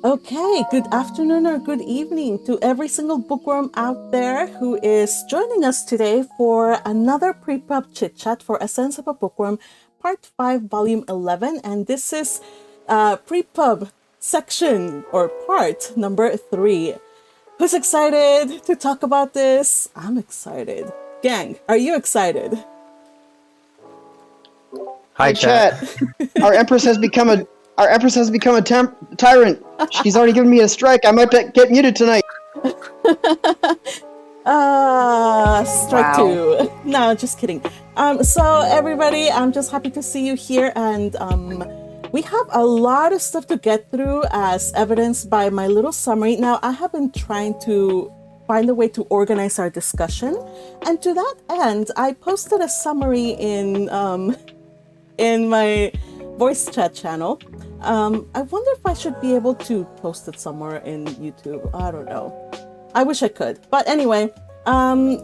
Okay, good afternoon or good evening to every single bookworm out there who is joining us today for another PrePub Chit Chat for A Sense of a Bookworm, Part 5, Volume 11. And this is PrePub section or part number 3. Who's excited to talk about this? I'm excited. Gang, are you excited? Hi, chat. Our Empress has become a tyrant. She's already given me a strike. I might get muted tonight. Strike two. No, just kidding. So everybody, I'm just happy to see you here, and we have a lot of stuff to get through, as evidenced by my little summary. Now, I have been trying to find a way to organize our discussion, and to that end, I posted a summary in my voice chat channel. I wonder if I should be able to post it somewhere in YouTube. I don't know. I wish I could. But anyway,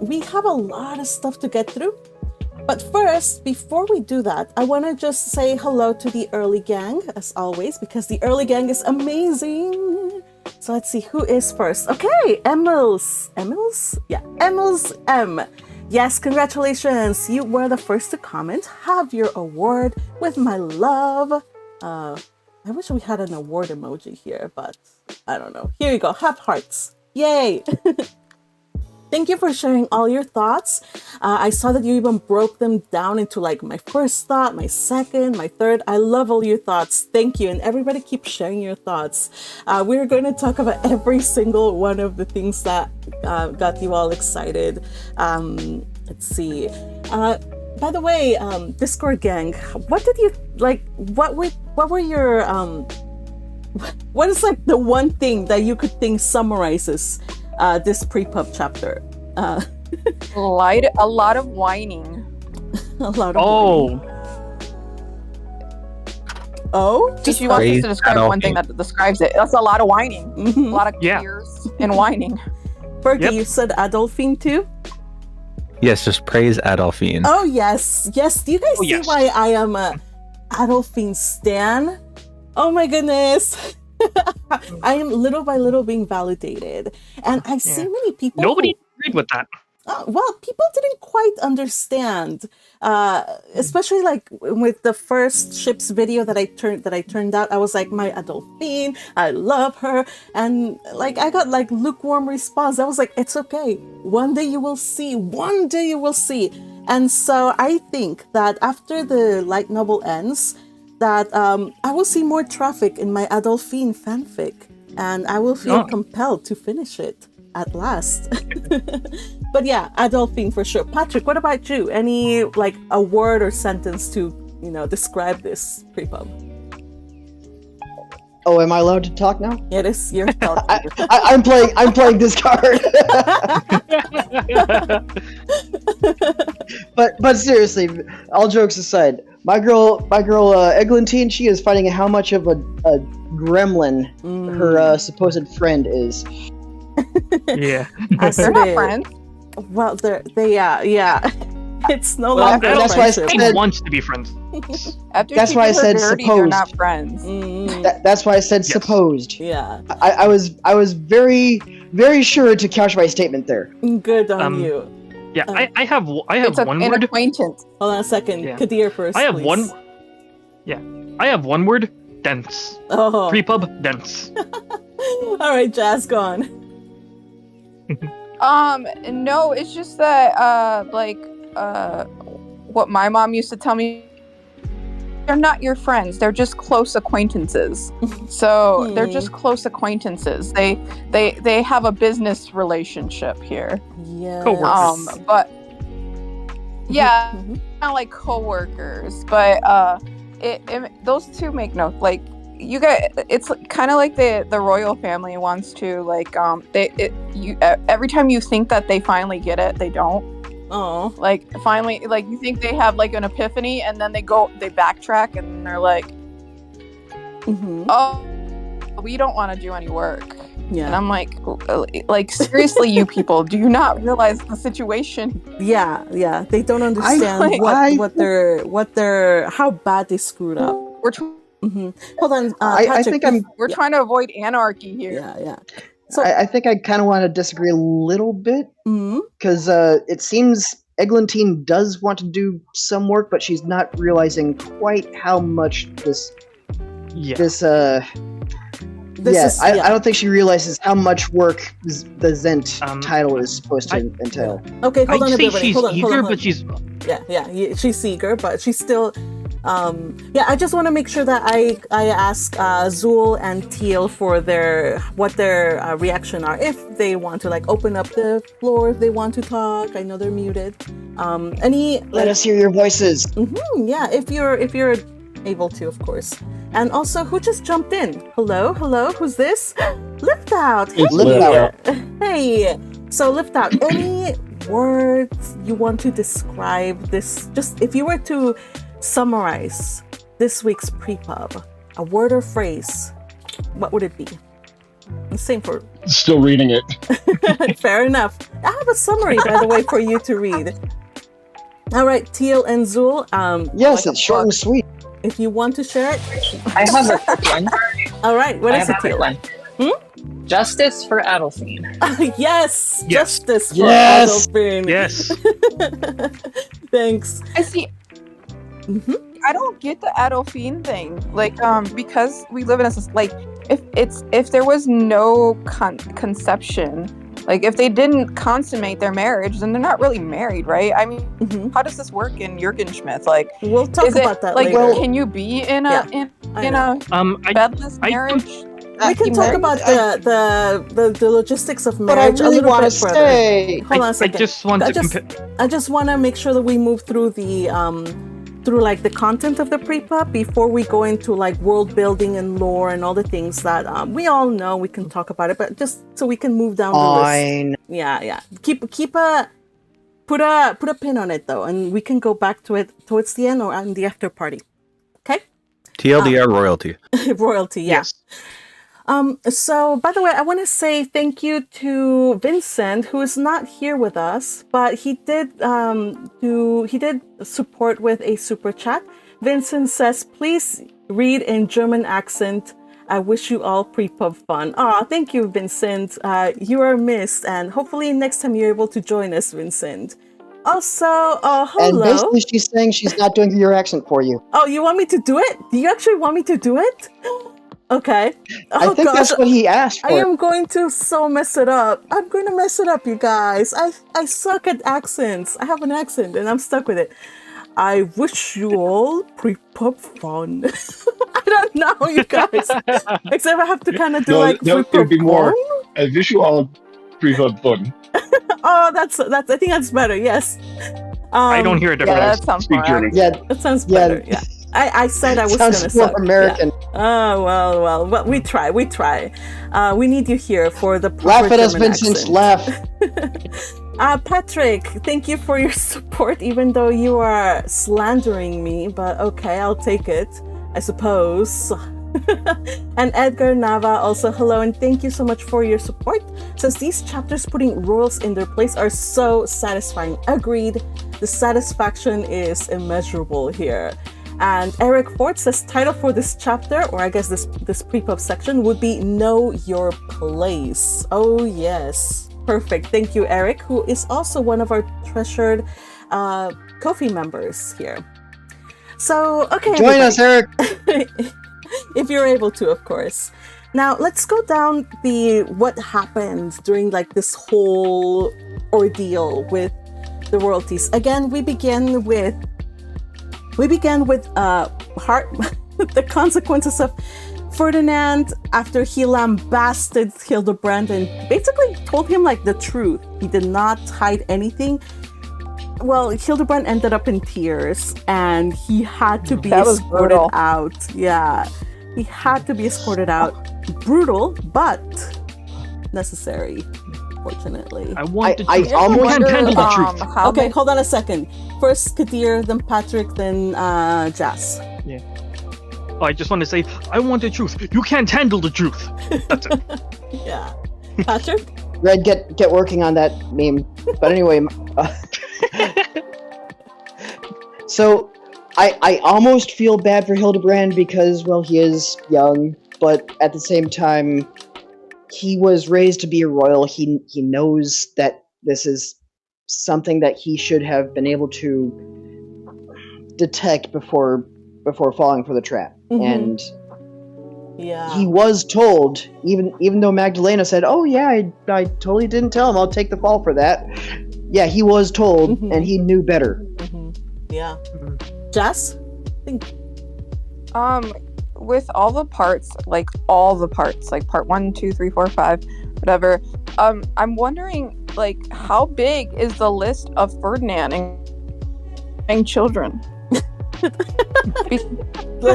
we have a lot of stuff to get through. But first, before we do that, I want to just say hello to the early gang, as always, because the early gang is amazing. So let's see who is first. Okay, Emils. Yeah, Emils M. Yes, congratulations. You were the first to comment. Have your award with my love. I wish we had an award emoji here, but I don't know. Here you go. Have hearts. Yay. Thank you for sharing all your thoughts. I saw that you even broke them down into like my first thought, my second, my third. I love all your thoughts. Thank you. And everybody keep sharing your thoughts. We're going to talk about every single one of the things that got you all excited. Let's see. By the way, Discord gang, what did you like? What were your what is like the one thing that you could think summarizes this PrePub chapter? A lot of whining. A lot of whining. Just you want us to describe one thing that describes it. That's a lot of whining. Mm-hmm. A lot of tears and whining. Fergie, you said Adolphine too? Yes, just praise Adolphine. Oh, yes. Yes. Do you guys see why I am a Adolphine stan? Oh, my goodness. I am little by little being validated. And I see many people... Nobody agreed with that. Well, people didn't quite understand, especially like with the first ship's video that I turned out. I was like, my Adolphine, I love her, and like I got like lukewarm response. I was like, it's okay. One day you will see. One day you will see. And so I think that after the light novel ends, that I will see more traffic in my Adolphine fanfic, and I will feel compelled to finish it at last. But yeah, Adolphine for sure. Patrick, what about you? Any like a word or sentence to, describe this PrePub? Oh, am I allowed to talk now? Yeah, it is. You're I'm playing this card. but seriously, all jokes aside, my girl Eglantine, she is finding how much of a gremlin her supposed friend is. Yeah. They're not friends. Well, yeah. It's no longer that's friendship. Why he wants to be friends. That's why I said dirty, supposed. They're not friends. That's why I said supposed. Yeah. I was very, very sure to couch my statement there. Good on you. Yeah, I have one an word. Acquaintance. Hold on a second. Yeah. Kadir first, I have please. one. Yeah, I have one word. Dense. Oh. PrePub dense. All right, Jazz, go on. No, it's just that, what my mom used to tell me, they're not your friends, they're just close acquaintances. So they're just close acquaintances. They have a business relationship here. Yeah. Co-workers. But yeah, not like co-workers, but those two make no, like, you guys, it's kind of like the royal family wants to, like, every time you think that they finally get it, they don't. Oh. Like, finally, like, you think they have, like, an epiphany, and then they backtrack, and they're like, oh, we don't want to do any work. Yeah. And I'm like, seriously, you people, do you not realize the situation? Yeah. They don't understand how bad they screwed up. We're Hold on, I Patrick. think We're trying to avoid anarchy here. Yeah. So, I think I kind of want to disagree a little bit because it seems Eglantine does want to do some work, but she's not realizing quite how much I don't think she realizes how much work the Zent title is supposed to entail. Okay, hold on, I'd say everybody. she's Hold on. eager, but she's she's eager, but she's still. I just want to make sure that I ask Zool and Teal for what their reaction are, if they want to like open up the floor, if they want to talk. I know they're muted. Let us hear your voices. Yeah, if you're able to, of course. And also, who just jumped in? Hello, who's this? Lift Out. Hey. Lift Out. Hey. So Lift Out, any words you want to describe this? Just if you were to summarize this week's PrePub, a word or phrase, what would it be? The same for... Still reading it. Fair enough. I have a summary, by the way, for you to read. All right, Teal and Zool. Yes, it's short and sweet. If you want to share it. I have a quick one. All right, what is it, Teal? Justice for Adelphine. Yes! Justice for Yes! Adelphine. yes. Thanks. I see. I don't get the Adelphine thing. Like, because we live in a like, if there was no conception, like if they didn't consummate their marriage, then they're not really married, right? I mean, how does this work in Jurgenschmidt? Like, we'll talk about that like, later. can you be in a bedless marriage? We can talk about the logistics of But I marriage really a little want to bit further. stay. Hold on a second. I just want to make sure that we move through the through like the content of the PrePub before we go into like world building and lore and all the things that we all know. We can talk about it, but just so we can move down the list. Yeah. Keep a put a pin on it though, and we can go back to it towards the end or in the after party. Okay. TLDR royalty. Royalty, yeah. Yes. So, by the way, I want to say thank you to Vincent, who is not here with us, but he did support with a super chat. Vincent says, "Please read in German accent. I wish you all PrePub fun." Thank you, Vincent. You are missed, and hopefully next time you're able to join us, Vincent. Also, hello. And basically, she's saying she's not doing your accent for you. Oh, you want me to do it? Do you actually want me to do it? Okay. I think that's what he asked for. I am going to so mess it up. I'm going to mess it up, you guys. I suck at accents. I have an accent and I'm stuck with it. I wish you all PrePub fun. I don't know, you guys. Except I have to kind of do it would be more. I wish you all PrePub fun. Oh, that's. I think that's better. Yes. I don't hear a difference. Yeah, that sounds more. Yeah, that sounds better. Yeah. I said I was going to sounds more suck. American. Yeah. Oh, well, we try. We need you here for the proper Laugh at us, German Vincent, accent. laugh. Patrick, thank you for your support, even though you are slandering me, but okay, I'll take it, I suppose. And Edgar Nava, also hello, and thank you so much for your support. Since these chapters putting rules in their place are so satisfying. Agreed. The satisfaction is immeasurable here. And Eric Ford says title for this chapter, or I guess this PrePub section, would be Know Your Place. Oh yes. Perfect. Thank you, Eric, who is also one of our treasured Ko-fi members here. So, okay. Join us, Eric. If you're able to, of course. Now, let's go down what happened during like this whole ordeal with the royalties. Again, we began with the consequences of Ferdinand after he lambasted Hildebrand and basically told him like the truth. He did not hide anything. Well, Hildebrand ended up in tears and he had to be escorted out. Yeah, he had to be escorted out. Brutal, but necessary. Fortunately. I want to I almost can't handle the truth. Okay, hold on a second. First Kadir, then Patrick, then Jas. Yeah. Oh, I just want to say, I want the truth. You can't handle the truth. That's it. Yeah. Patrick? Red, get working on that meme. But anyway, so I almost feel bad for Hildebrand because, well, he is young, but at the same time, he was raised to be a royal. He knows that this is something that he should have been able to detect before falling for the trap. And he was told, even though Magdalena said, "Oh yeah, I totally didn't tell him. I'll take the fall for that." Yeah, he was told, and he knew better. Yeah. Jess? With all the parts, like part 1, 2, 3, 4, 5, whatever, I'm wondering, like, how big is the list of Ferdinand and children?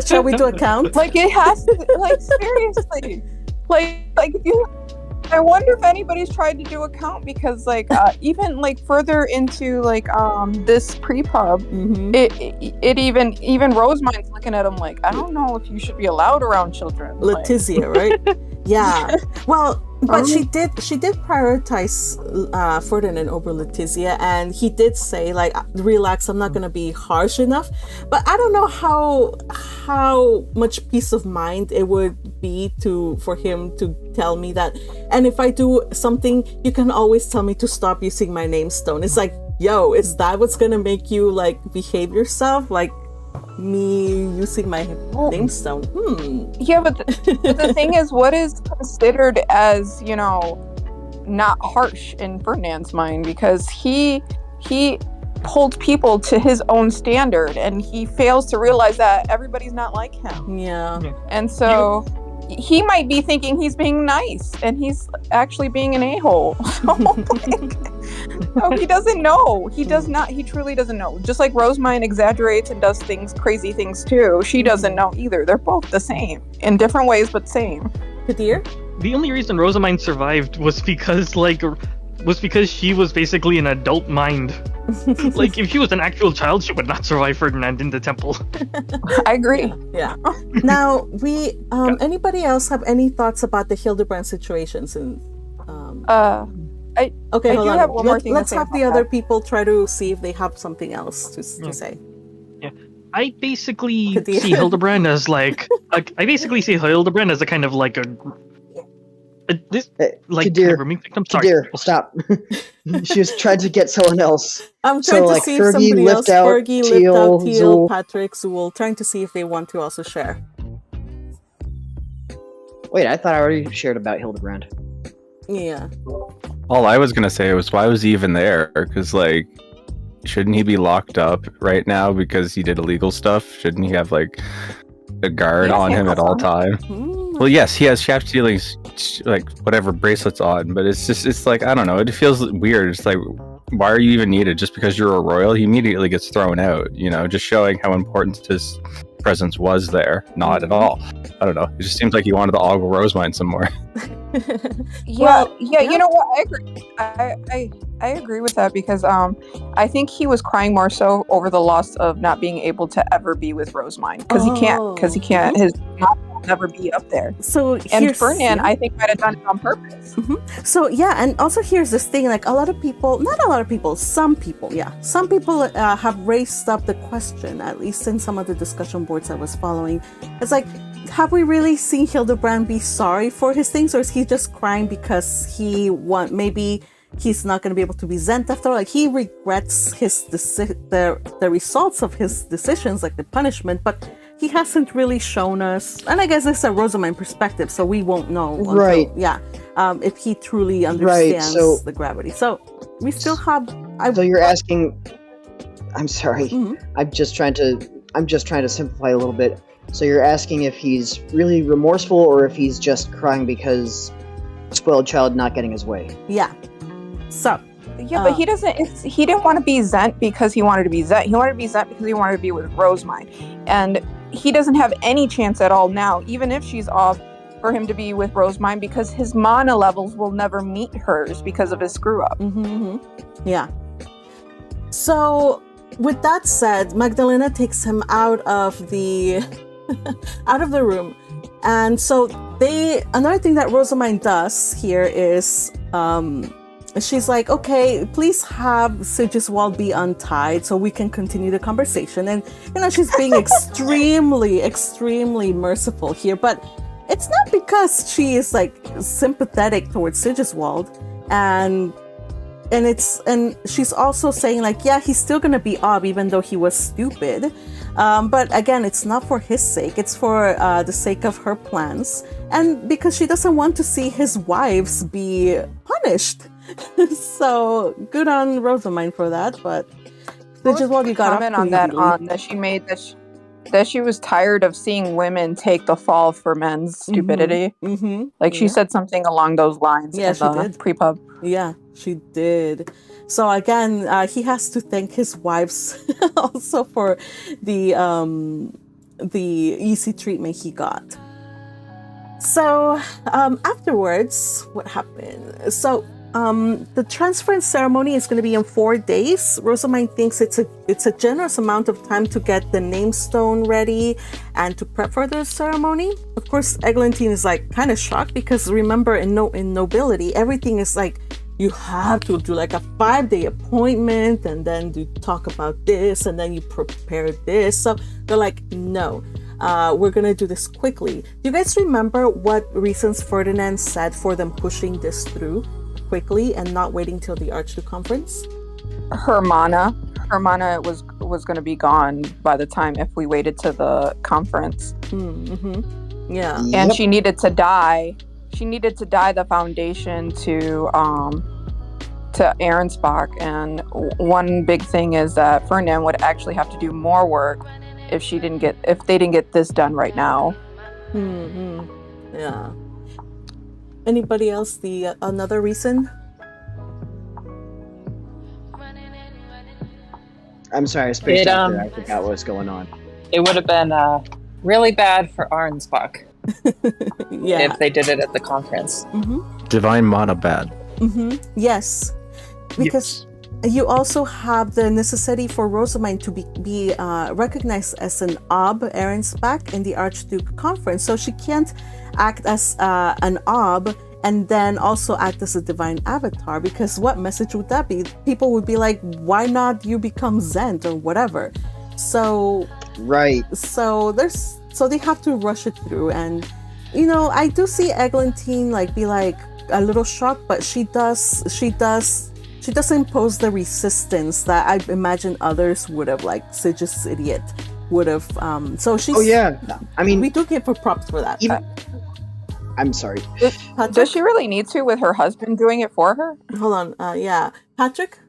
Shall we do a count? Like, it has to, like, seriously. Like if you, I wonder if anybody's tried to do a count, because like even like further into like this PrePub, it even Rosemine's looking at him like, I don't know if you should be allowed around children. Letizia, right? Yeah. Well, but she did prioritize Ferdinand over Letizia, and he did say, like, relax, I'm not gonna be harsh enough. But I don't know how much peace of mind it would be for him to tell me that, and if I do something, you can always tell me to stop using my name stone. It's like, yo, is that what's gonna make you like behave yourself? Like me using my name stone? Yeah, but the thing is, what is considered as, you know, not harsh in Ferdinand's mind? Because he holds people to his own standard, and he fails to realize that everybody's not like him. Yeah. And so he might be thinking he's being nice, and he's actually being an a-hole. So he doesn't know. He does not. He truly doesn't know. Just like Rosemine exaggerates and does crazy things too. She doesn't know either. They're both the same in different ways, but same. Kadir? The only reason Rosamine survived was because she was basically an adult mind. Like, if she was an actual child, she would not survive Ferdinand in the temple. I agree. Yeah. Now, anybody else have any thoughts about the Hildebrand situation? Since, okay, hold on. Have one more thing. Let's have the other people try to see if they have something else to say. Yeah. I basically see Hildebrand as like, a kind of like Kadir, Kadir, stop. She was trying to get someone else. I'm trying to see if somebody else. Fergie, Teal, Patrick, Zool, trying to see if they want to also share. Wait, I thought I already shared about Hildebrand. Yeah. All I was gonna say was, why was he even there? Because, like, shouldn't he be locked up right now because he did illegal stuff? Shouldn't he have, like, a guard on him at all times? Well, yes, he has shaft stealing, like, whatever bracelets on, but it's like, I don't know, it feels weird. It's like, why are you even needed? Just because you're a royal, he immediately gets thrown out, you know, just showing how important his presence was there. Not at all. I don't know. It just seems like he wanted to ogle Rosemine some more. Yeah, you know what? I agree. I agree with that, because I think he was crying more so over the loss of not being able to ever be with Rosemine, because he can't. His mom will never be up there. So and Ferdinand, I think, might have done it on purpose. So yeah, and also here's this thing: like, some people have raised up the question, at least in some of the discussion boards I was following. It's like, have we really seen Hildebrand be sorry for his things, or is he just crying because maybe he's not going to be able to be Zent after all? Like, he regrets the results of his decisions, like the punishment, but he hasn't really shown us, and I guess it's a Rosamine perspective, so we won't know if he truly understands the gravity. So we still have. So you're asking. I'm sorry. I'm just trying to simplify a little bit. So you're asking if he's really remorseful, or if he's just crying because spoiled child not getting his way. Yeah. So. Yeah, but he didn't want to be Zent because he wanted to be Zent. He wanted to be Zent because he wanted to be with Rosemine. And he doesn't have any chance at all now, even if she's off, for him to be with Rosemine, because his mana levels will never meet hers because of his screw up. Yeah. So, with that said, Magdalena takes him out of the room. And so another thing that Rosamine does here is she's like, okay, please have Sigiswald be untied so we can continue the conversation. And, she's being extremely, extremely merciful here. But it's not because she is like sympathetic towards Sigiswald. And she's also saying like, yeah, he's still going to be Ob even though he was stupid. But again, it's not for his sake. It's for the sake of her plans. And because she doesn't want to see his wives be punished. So good on Rosamund for that. But Sigiswald, you got comment on that that she made that she was tired of seeing women take the fall for men's stupidity. Like she said something along those lines in the PrePub. Yeah, she did. So again, he has to thank his wives also for the easy treatment he got. So afterwards, what happened? So the transference ceremony is going to be in 4 days. Rosamund thinks it's a generous amount of time to get the name stone ready and to prep for the ceremony. Of course, Eglantine is like kind of shocked because remember in nobility, everything is like you have to do like a 5-day appointment and then you talk about this and then you prepare this. So they're like, no, we're going to do this quickly. Do you guys remember what reasons Ferdinand said for them pushing this through quickly and not waiting till the Archduke conference? Hermana was going to be gone by the time if we waited to the conference. Yeah. And she needed to die. She needed to die the foundation to Arensbach, and one big thing is that Ferdinand would actually have to do more work if they didn't get this done right now. Yeah. Anybody else? Another reason? I'm sorry, I spaced out there. I forgot what was going on. It would have been really bad for Arnsbach if they did it at the conference. Divine mana bad. Yes. Because you also have the necessity for Rosamund to be recognized as an Ob Arensbach in the Archduke conference. So she can't act as an Ob and then also act as a divine avatar, because what message would that be? People would be like, why not you become Zend or whatever? So right. So they have to rush it through. And I do see Eglantine be like a little shocked, but she does impose the resistance that I imagine others would have, like Sigis idiot would have. So she's. Oh yeah, I mean, we do give her props for that. I'm sorry. Does she really need to with her husband doing it for her? Hold on. Yeah, Patrick.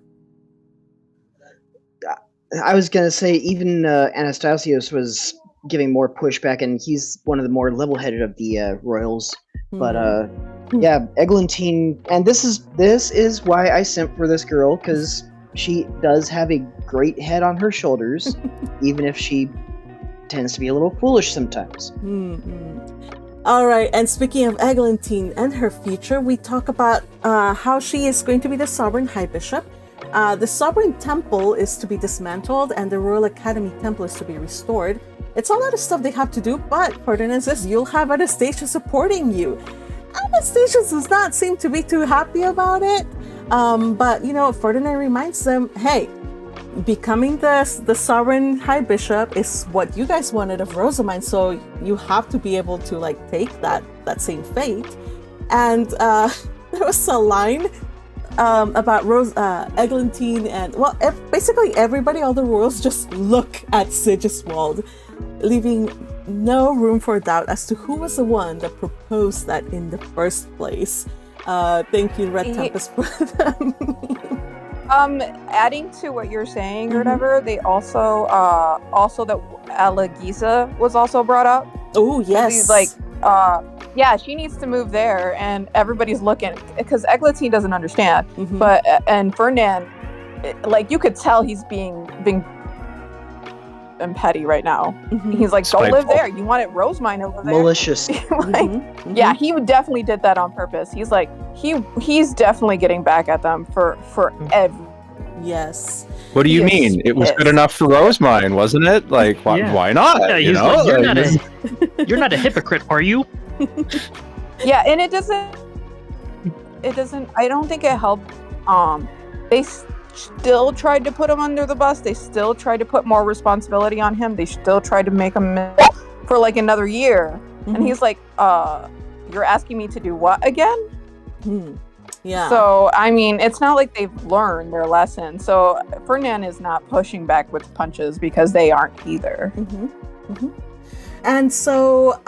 I was gonna say even Anastasios was giving more pushback, and he's one of the more level-headed of the royals. But yeah, Eglantine, and this is why I simp for this girl, because she does have a great head on her shoulders, even if she tends to be a little foolish sometimes. All right, and speaking of Eglantine and her future, we talk about how she is going to be the sovereign high bishop. The sovereign temple is to be dismantled, and the Royal Academy temple is to be restored. It's a lot of stuff they have to do, but Ferdinand says you'll have Anastasia supporting you. Anastasia does not seem to be too happy about it. But Ferdinand reminds them, hey, becoming the sovereign high bishop is what you guys wanted of Rosamund, so you have to be able to take that same fate. And there was a line about Eglantine, and basically everybody, all the royals, just look at Sigiswald, leaving no room for doubt as to who was the one that proposed that in the first place. Thank you, Red Tempest, for them. Adding to what you're saying or whatever, they also that Alagisa was also brought up. Oh yes. Yeah, she needs to move there, and everybody's looking because Eglantine doesn't understand. But and Ferdinand, you could tell he's being and petty right now. He's like, go live there. You wanted Rosemine over there. Malicious. Yeah, he definitely did that on purpose. He's like, he's definitely getting back at them for every. Yes. What do you mean? It was good enough for Rosemine, wasn't it? Why not? Yeah, you're not a hypocrite, are you? Yeah, and it doesn't. I don't think it helped they still tried to put him under the bus. They still tried to put more responsibility on him. They still tried to make him for like another year. Mm-hmm. And he's like, you're asking me to do what again? Yeah. So, I mean, it's not like they've learned their lesson. So, Ferdinand is not pushing back with punches because they aren't either. And so,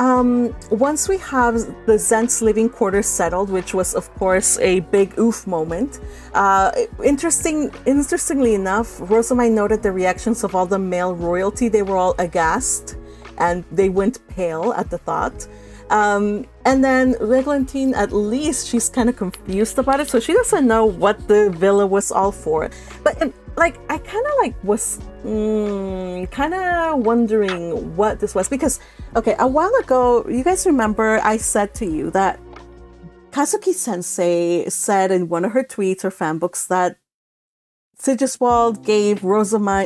once we have the Zent's living quarters settled, which was, of course, a big oof moment, interestingly enough, Rosamine noted the reactions of all the male royalty. They were all aghast, and they went pale at the thought. And then Eglantine, at least, she's kind of confused about it, so she doesn't know what the villa was all for. But I kind of was kind of wondering what this was, because okay, a while ago, you guys remember I said to you that Kazuki Sensei said in one of her tweets or fan books that Sigiswald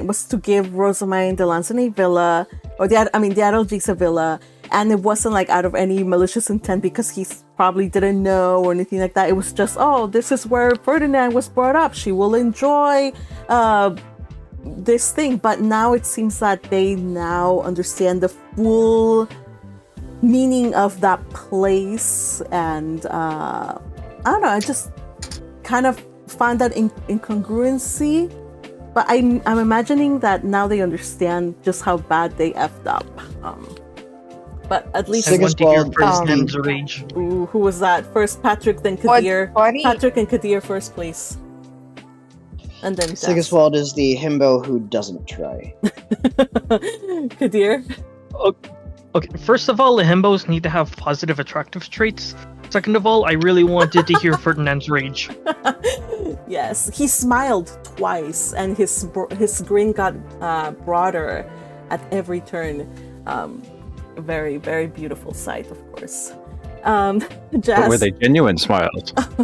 was to give Rosamine the Lanzan villa, or the Adalgisa villa, and it wasn't like out of any malicious intent because he probably didn't know or anything like that. It was just, this is where Ferdinand was brought up. She will enjoy this thing. But now it seems that they now understand the full meaning of that place. And I don't know, I just kind of find that incongruency. But I'm imagining that now they understand just how bad they effed up. But at least I want to hear Ferdinand's rage. Ooh, who was that? First Patrick, then Kadir. Patrick and Kadir first, please. And then Sigiswald is the himbo who doesn't try. Kadir? Okay, first of all, the himbos need to have positive attractive traits. Second of all, I really wanted to hear Ferdinand's rage. Yes, he smiled twice, and his grin got broader at every turn. Very, very beautiful sight, of course. Jazz. But were they genuine smiles? The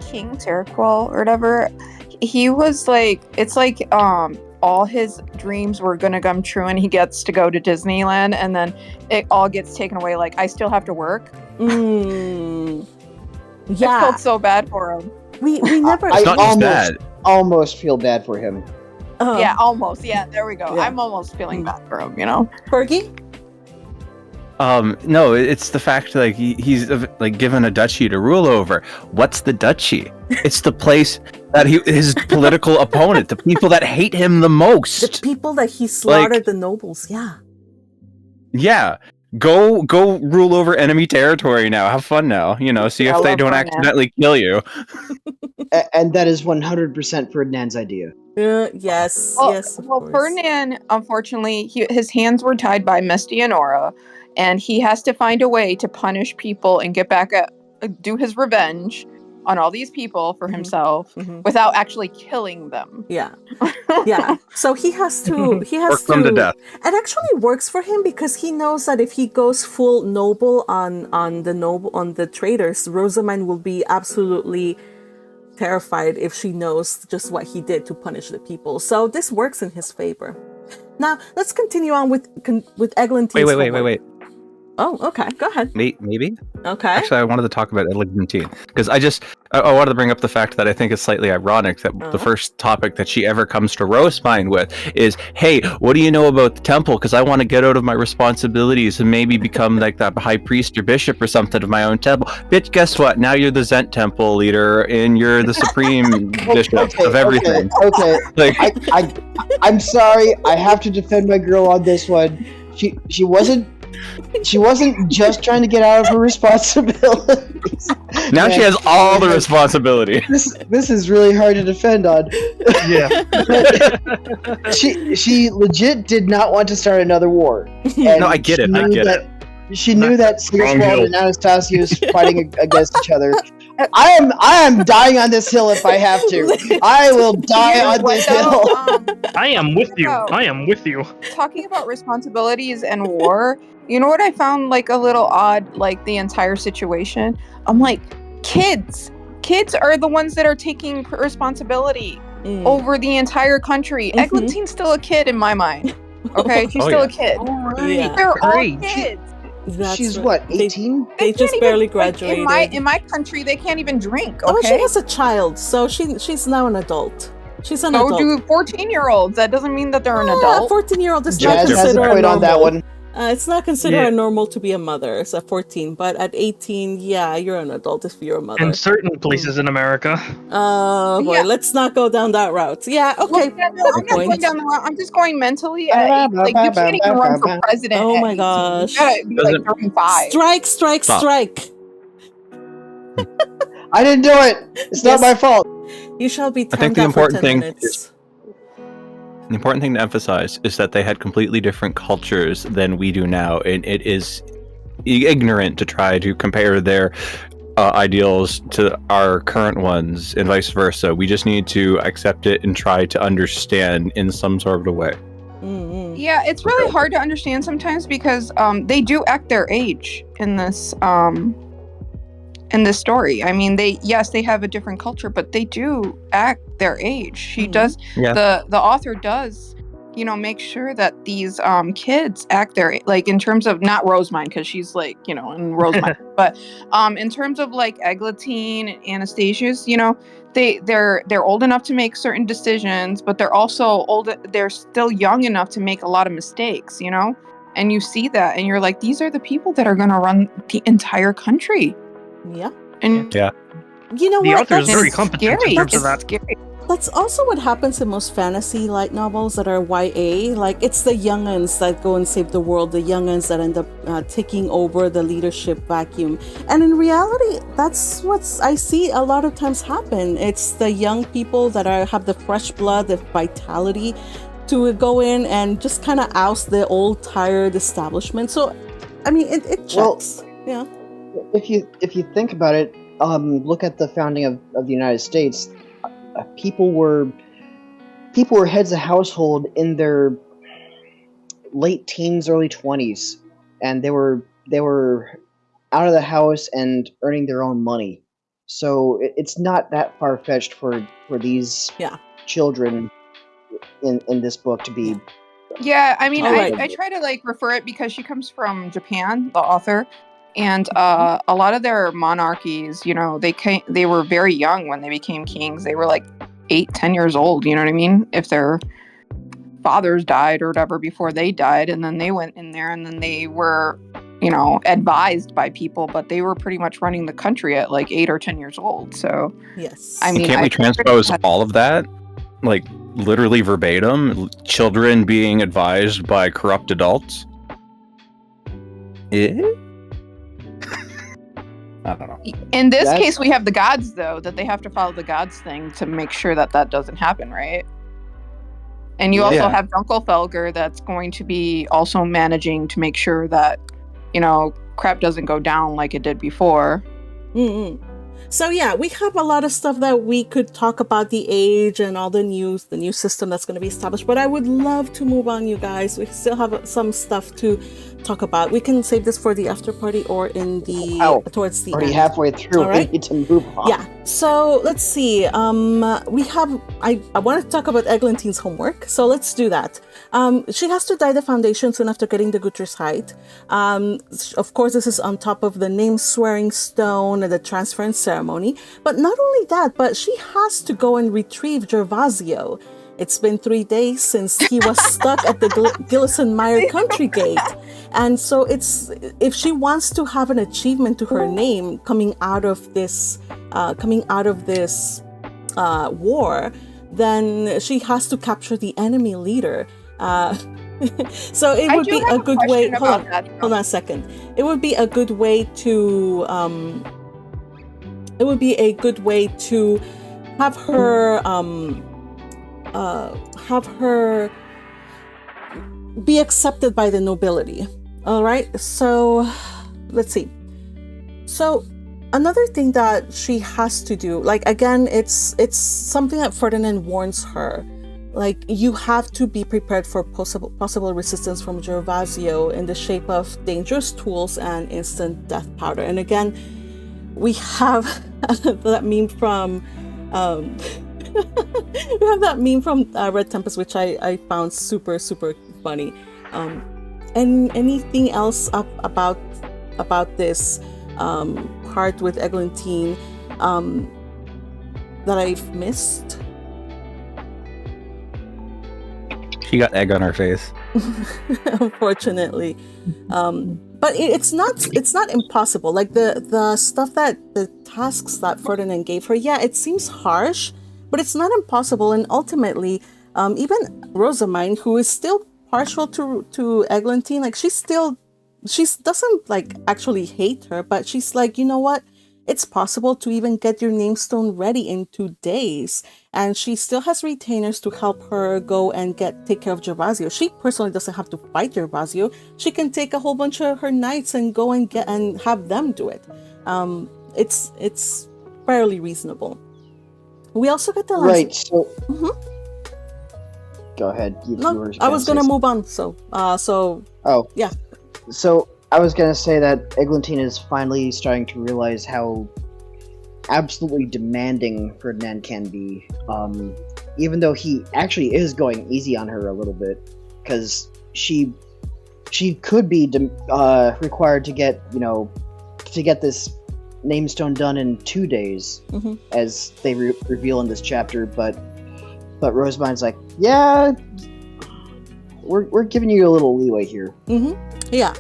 King Terquil or whatever, he was like, it's like all his dreams were gonna come true, and he gets to go to Disneyland, and then it all gets taken away. Like, I still have to work. Yeah, I felt so bad for him. We never. I almost feel bad for him. Yeah, almost. Yeah, there we go. Yeah. I'm almost feeling bad for him, Fergie? No, it's the fact like he's like given a duchy to rule over. What's the duchy? It's the place that his political opponent, the people that hate him the most. The people that he slaughtered, the nobles, yeah. Yeah. Go rule over enemy territory now. Have fun now. See if they don't accidentally kill you. And that is 100% Ferdinand's idea. Yes. Well, Ferdinand, unfortunately, his hands were tied by Mestianora, and he has to find a way to punish people and get back do his revenge on all these people for himself without actually killing them. Yeah. So he has to work them to death. It actually works for him because he knows that if he goes full noble on the traitors, Rosamine will be absolutely terrified if she knows just what he did to punish the people. So this works in his favor. Now let's continue on with Eglantine. Wait. Oh, okay. Go ahead. Maybe? Okay. Actually, I wanted to talk about Eglantine because I wanted to bring up the fact that I think it's slightly ironic that the first topic that she ever comes to Rosemine with is, hey, what do you know about the temple? Because I want to get out of my responsibilities and maybe become like that high priest or bishop or something of my own temple. Bitch, guess what? Now you're the Zent temple leader and you're the supreme bishop of everything. Okay. I'm sorry. I have to defend my girl on this one. She wasn't just trying to get out of her responsibilities. Now she has all the responsibility. This is really hard to defend on. Yeah. She legit did not want to start another war. And no, I get it. She knew that Sigiswald and Anastasius fighting against each other. I am dying on this hill if I have to. I will die on this hill. I am with you. Talking about responsibilities and war, you know what I found like a little odd, like the entire situation? I'm like, kids are the ones that are taking responsibility over the entire country. Eglantine's still a kid in my mind. Okay, she's still a kid. Right. They're all kids. She's right. what, 18? They can't just even, barely like, graduated. in my country, they can't even drink. Oh, she Okay, has a child, so she's now an adult. She's an so adult. do 14-year-olds. That doesn't mean that they're an adult. 14-year-old is not Jazz has a considered point on that normal. one. It's not considered Yeah. normal to be a mother. It's at 14, but at 18, yeah, you're an adult if you're a mother. In certain places in America. Oh boy, Yeah. let's not go down that route. Yeah, okay. Well, yeah, no, I'm not point. going down the route. I'm just going mentally. Like, you can't even run for president. Oh at my 18. gosh. You gotta be like 35. Strike. Stop. I didn't do it. It's not Yes. my fault. You shall be I think timed the out for important 10 thing minutes. The important thing to emphasize is that they had completely different cultures than we do now, and it is ignorant to try to compare their ideals to our current ones and vice versa. We just need to accept it and try to understand in some sort of a way. Mm-hmm. Yeah, it's really hard to understand sometimes because they do act their age in this story. I mean, they have a different culture, but they do act their age. She does. Yeah. The author does, make sure that these kids act their, like, in terms of not Rosemine, because she's like, in Rosemine, but in terms of like Eglantine and Anastasia's, they're old enough to make certain decisions, but they're also they're still young enough to make a lot of mistakes, and you see that and you're like, these are the people that are going to run the entire country. Yeah. And Yeah. You know The what? author is That's very competent scary. in terms of It's that. scary. That's also what happens in most fantasy light novels that are YA. Like, it's the young'uns that go and save the world, the young'uns that end up taking over the leadership vacuum. And in reality, that's what I see a lot of times happen. It's the young people that have the fresh blood, the vitality to go in and just kind of oust the old, tired establishment. So, I mean, it checks. Yeah. If you think about it, look at the founding of the United States. People were heads of household in their late teens, early 20s, and they were out of the house and earning their own money. So it's not that far fetched for these children in this book to be. Yeah, I mean, Alright. I try to like refer it because she comes from Japan, the author, and a lot of their monarchies, they were very young when they became kings. They were like 8-10 years old, you know what I mean? If their fathers died or whatever before they died, and then they went in there and then they were, advised by people, but they were pretty much running the country at like 8 or 10 years old. So Yes. I mean, Can't we transpose all of that? Like, literally verbatim? Children being advised by corrupt adults? I don't know. In this case, we have the gods, though, that they have to follow the gods thing to make sure that doesn't happen, right? And you also have Dunkelfelger that's going to be also managing to make sure that, crap doesn't go down like it did before. Mm-hmm. So yeah, we have a lot of stuff that we could talk about, the age and all the new system that's going to be established. But I would love to move on, you guys. We still have some stuff to talk about. We can save this for the after party or in the towards the Already end. halfway through. All right. We need to move on. Yeah. So let's see. We have. I want to talk about Eglantine's homework. So let's do that. She has to dye the foundation soon after getting the Guter's height. Of course, this is on top of the name swearing stone and the transference ceremony. But not only that, but she has to go and retrieve Gervasio. It's been 3 days since he was stuck at the Gillison-Meyer country gate. And so if she wants to have an achievement to her name coming out of this war, then she has to capture the enemy leader. So it would be a good way. Hold on a second. It would be a good way to. It would be a good way to have her. Have her be accepted by the nobility. All right. So let's see. So another thing that she has to do, like, again, it's something that Ferdinand warns her. Like, you have to be prepared for possible resistance from Gervasio in the shape of dangerous tools and instant death powder. And again, we have that meme from we have that meme from Red Tempest, which I found super, super funny. anything else about this part with Eglantine that I've missed? She got egg on her face. Unfortunately. But it's not impossible. Like the stuff the tasks that Ferdinand gave her, yeah, it seems harsh, but it's not impossible. And ultimately, even Rosamine, who is still partial to Eglantine, like she doesn't like actually hate her, but she's like, you know what? It's possible to even get your namestone ready in 2 days. And she still has retainers to help her go and take care of Gervasio. She personally doesn't have to fight Gervasio. She can take a whole bunch of her knights and go and have them do it. It's fairly reasonable. We also get the right. So, Mm-hmm. Go ahead. I was gonna move on. So. Oh. Yeah. So I was gonna say that Eglantine is finally starting to realize how absolutely demanding Ferdinand can be. Even though he actually is going easy on her a little bit, because she could be required to get this namestone done in 2 days, as they reveal in this chapter. But Rosamine's like, yeah, we're giving you a little leeway here. Yeah.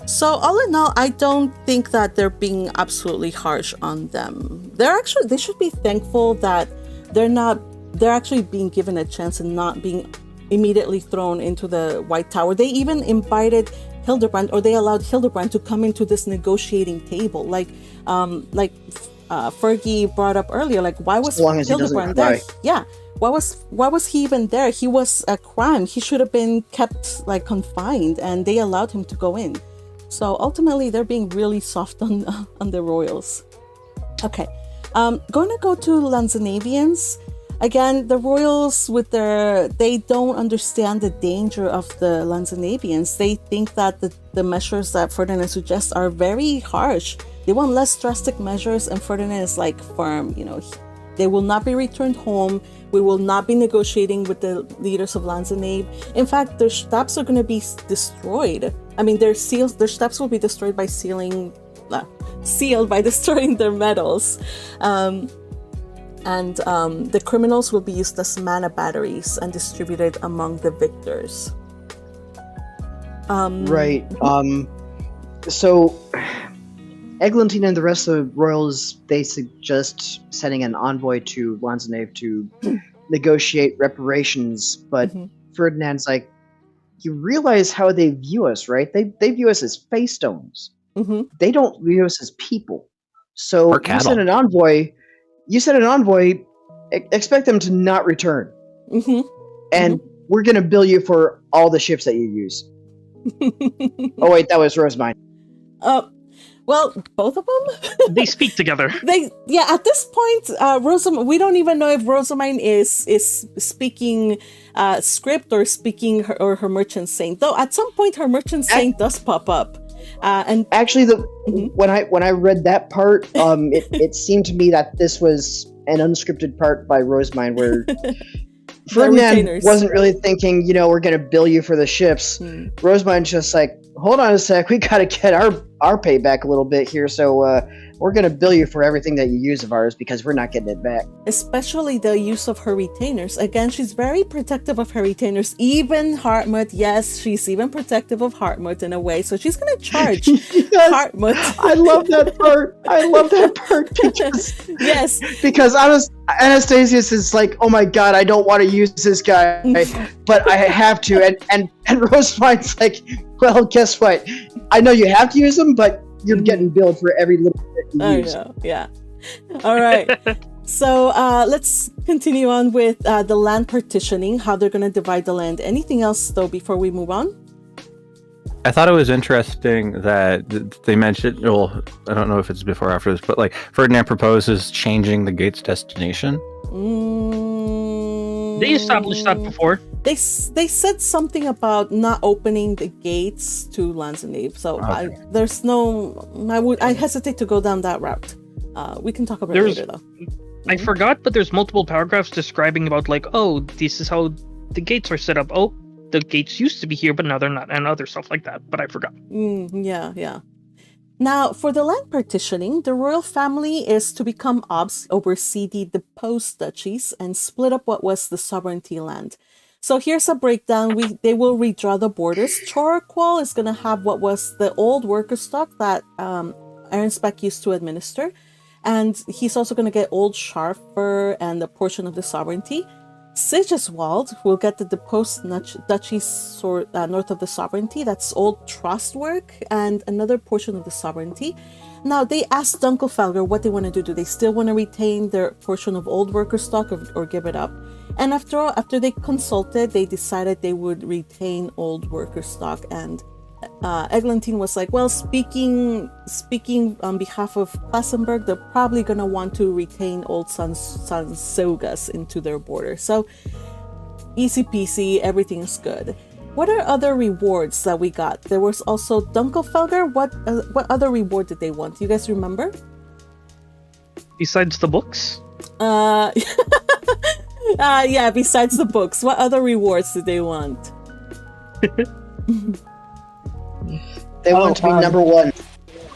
So all in all, I don't think that they're being absolutely harsh on them. They should be thankful that they're actually being given a chance and not being immediately thrown into the White Tower. They even invited Hildebrand, or they allowed Hildebrand to come into this negotiating table. Like Fergie brought up earlier, like why was Hildebrand there? Yeah. Why was he even there? He was a crime. He should have been kept like confined, and they allowed him to go in. So ultimately, they're being really soft on the royals. Okay, going to go to Lanzanavians. Again, the royals they don't understand the danger of the Lanzanavians. They think that the measures that Ferdinand suggests are very harsh. They want less drastic measures, and Ferdinand is like firm. They will not be returned home. We will not be negotiating with the leaders of Lanzanave. In fact, their stabs are going to be destroyed. I mean, their stabs will be destroyed by sealed by destroying their medals. And the criminals will be used as mana batteries and distributed among the victors. Right. So Eglantine and the rest of the royals, they suggest sending an envoy to Lanzanave to negotiate reparations, but Ferdinand's like, you realize how they view us, right? They view us as face stones. They don't view us as people. So you send an envoy, expect them to not return. And we're going to bill you for all the ships that you use. Oh, wait, that was Rosamine. Well, both of them? They speak together. At this point, we don't even know if Rosamine is speaking script or speaking her merchant saint. Though at some point her merchant saint does pop up. And actually, when I read that part, it seemed to me that this was an unscripted part by Rosamine where Ferdinand wasn't really thinking, we're going to bill you for the ships. Rosamine's just like, hold on a sec, we got to get our pay back a little bit here, so we're going to bill you for everything that you use of ours because we're not getting it back. Especially the use of her retainers. Again, she's very protective of her retainers. Even Hartmut, yes, she's even protective of Hartmut in a way, so she's going to charge Hartmut. I love that part. Because Anastasius is like, oh my god, I don't want to use this guy, but I have to. And Rosamine's like, well, guess what? I know you have to use him, but you're getting billed for every little bit you use. I know, yeah. All right. So let's continue on with the land partitioning, how they're going to divide the land. Anything else, though, before we move on? I thought it was interesting that they mentioned, well, I don't know if it's before or after this, but like Ferdinand proposes changing the gate's destination. They established that before. They said something about not opening the gates to Lanzanave. So okay. I hesitate to go down that route. We can talk about it later, though. I forgot, but there's multiple paragraphs describing about like, oh, this is how the gates are set up. Oh, the gates used to be here, but now they're not, and other stuff like that. But I forgot. Yeah. Now, for the land partitioning, the royal family is to become obs, oversee the deposed duchies, and split up what was the sovereignty land. So here's a breakdown. They will redraw the borders. Chorqual is going to have what was the old worker stock that Arenspeck used to administer. And he's also going to get Old Scharfer and a portion of the sovereignty. Sigiswald will get the deposed duchies north of the sovereignty. That's Old Trostwerk and another portion of the sovereignty. Now, they asked Dunkelfelger what they want to do. Do they still want to retain their portion of old worker stock or give it up? And after they consulted, they decided they would retain old worker stock. And Eglantine was like, well, speaking on behalf of Klassenberg, they're probably going to want to retain old Sansogas into their border. So easy peasy, everything is good. What are other rewards that we got? There was also Dunkelfelger. What other reward did they want? You guys remember? Besides the books? Yeah, besides the books. What other rewards did they want? They want to be number one.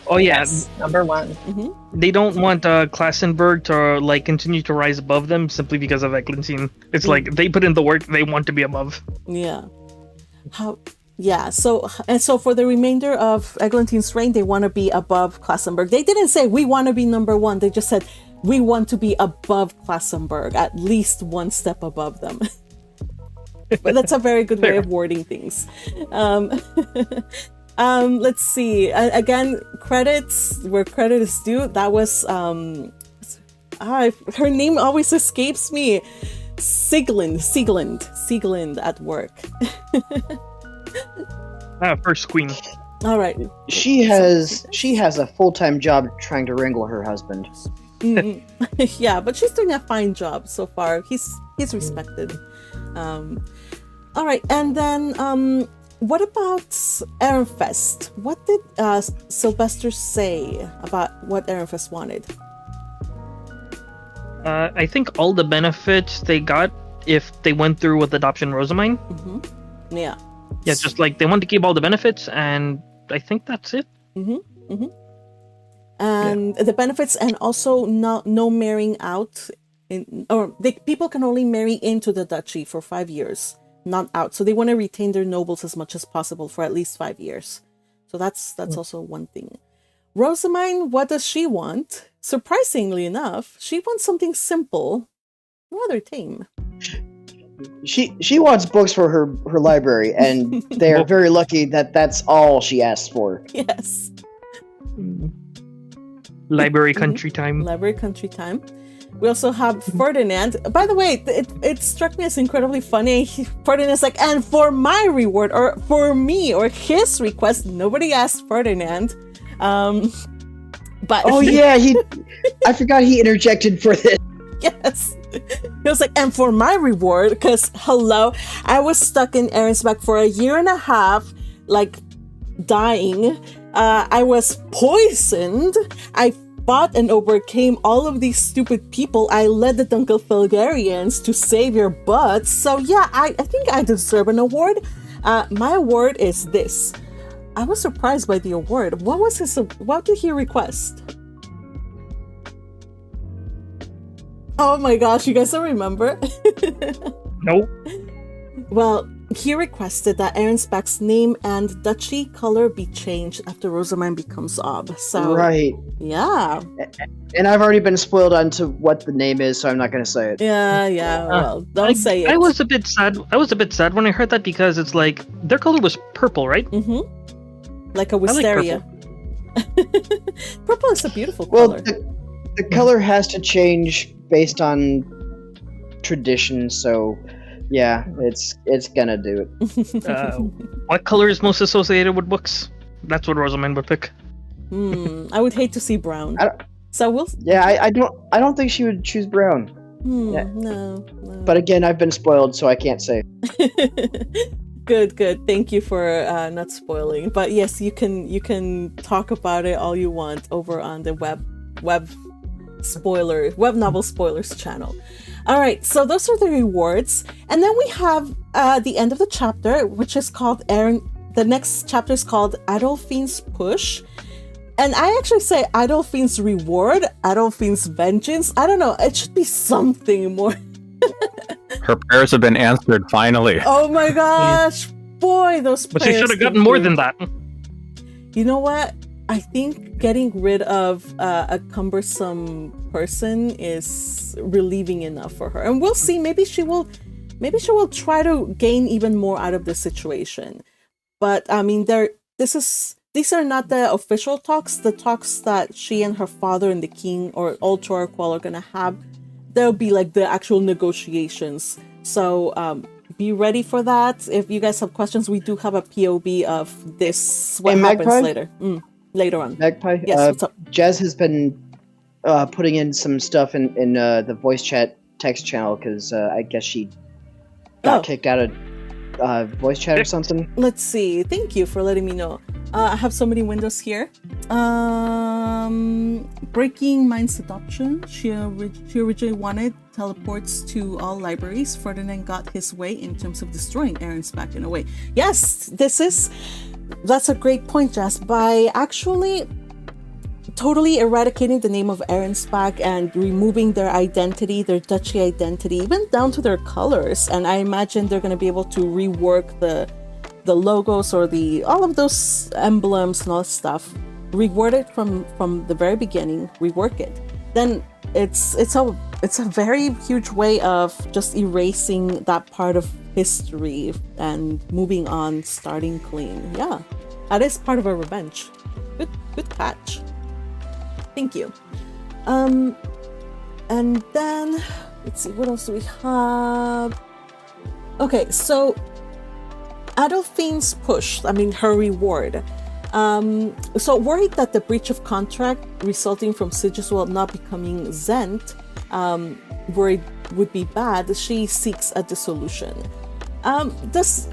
Oh yeah, Yes, number one. Mm-hmm. they don't want Klassenberg to like continue to rise above them simply because of Eglantine. It's like they put in the work; they want to be above. Yeah. So for the remainder of Eglantine's reign, they want to be above Klassenberg. They didn't say we want to be number one. They just said we want to be above Klassenberg, at least one step above them. But that's a very good way of wording things. Let's see. Again, credits where credit is due. That was her name always escapes me. Sieglinde at work. First queen. All right. She has a full-time job trying to wrangle her husband. Yeah, but she's doing a fine job so far. He's respected. All right, and then what about Ehrenfest? What did Sylvester say about what Ehrenfest wanted? I think all the benefits they got if they went through with Adoption Rosamine. Mm-hmm. Yeah. Yeah, just like they want to keep all the benefits, and I think that's it. And the benefits, and also no marrying out, people can only marry into the duchy for 5 years, not out. So they want to retain their nobles as much as possible for at least 5 years. So that's also one thing. Rosamine, what does she want? Surprisingly enough, she wants something simple, rather tame. She wants books for her library, and they are very lucky that that's all she asks for. Yes. Library country time. Library country time. We also have Ferdinand. By the way, it struck me as incredibly funny. Ferdinand's like, and for my reward, or for me, or his request, nobody asked Ferdinand. But yeah, I forgot he interjected for this. Yes. He was like, and for my reward, because hello, I was stuck in Arensbeck for 1.5 years, like dying. I was poisoned. I fought and overcame all of these stupid people. I led the Dunkelfelgerians to save your butts. So yeah, I think I deserve an award. My award is this. I was surprised by the award. What did he request? Oh my gosh, you guys don't remember? Nope. Well, he requested that Arensbeck's name and duchy color be changed after Rosamine becomes ob. So Right. Yeah. And I've already been spoiled onto what the name is, so I'm not going to say it. Yeah. Well, don't say it. I was a bit sad. I was a bit sad when I heard that because it's like their color was purple, right? Mm-hmm. Like a wisteria. Purple is a beautiful color. The color has to change based on tradition, so yeah, it's gonna do it. What color is most associated with books? That's what Rosamund would pick. I would hate to see brown. So we'll. Yeah, I don't think she would choose brown. Yeah. No. But again, I've been spoiled, so I can't say. Good. Thank you for not spoiling. But yes, you can talk about it all you want over on the web novel spoilers channel. All right, so those are the rewards. And then we have the end of the chapter, which is called the next chapter is called Adolphine's Push. And I actually say Adolphine's Reward, Adolphine's Vengeance. I don't know, it should be something more. Her prayers have been answered, finally. Oh my gosh. Boy, those prayers. But she should have gotten more than that. You know what? I think getting rid of a cumbersome person is relieving enough for her. And we'll see. Maybe she will try to gain even more out of this situation. But I mean, these are not the official talks. The talks that she and her father and the king or Old Torqual are gonna have, there'll be like the actual negotiations. So be ready for that. If you guys have questions, we do have a POV of this. What happens Magpie? later? Later on. Magpie? Yes, what's up? Jazz has been putting in some stuff in the voice chat text channel because I guess she got kicked out of voice chat or something. Let's see. Thank you for letting me know. I have so many windows here. Breaking Mind's adoption. She originally wanted teleports to all libraries. Ferdinand got his way in terms of destroying Aaron's back in a way. Yes, that's a great point, Jess. By actually totally eradicating the name of Aaron's back and removing their identity, their duchy identity, even down to their colors. And I imagine they're going to be able to rework the logos or all of those emblems and all that stuff, reword it from the very beginning, rework it. Then it's a very huge way of just erasing that part of history and moving on, starting clean. Yeah, that is part of a revenge. Good catch. Thank you. And then let's see, what else do we have? Okay, so Adolphine's push, her reward. So worried that the breach of contract resulting from Sigiswald not becoming Zent would be bad, she seeks a dissolution. Is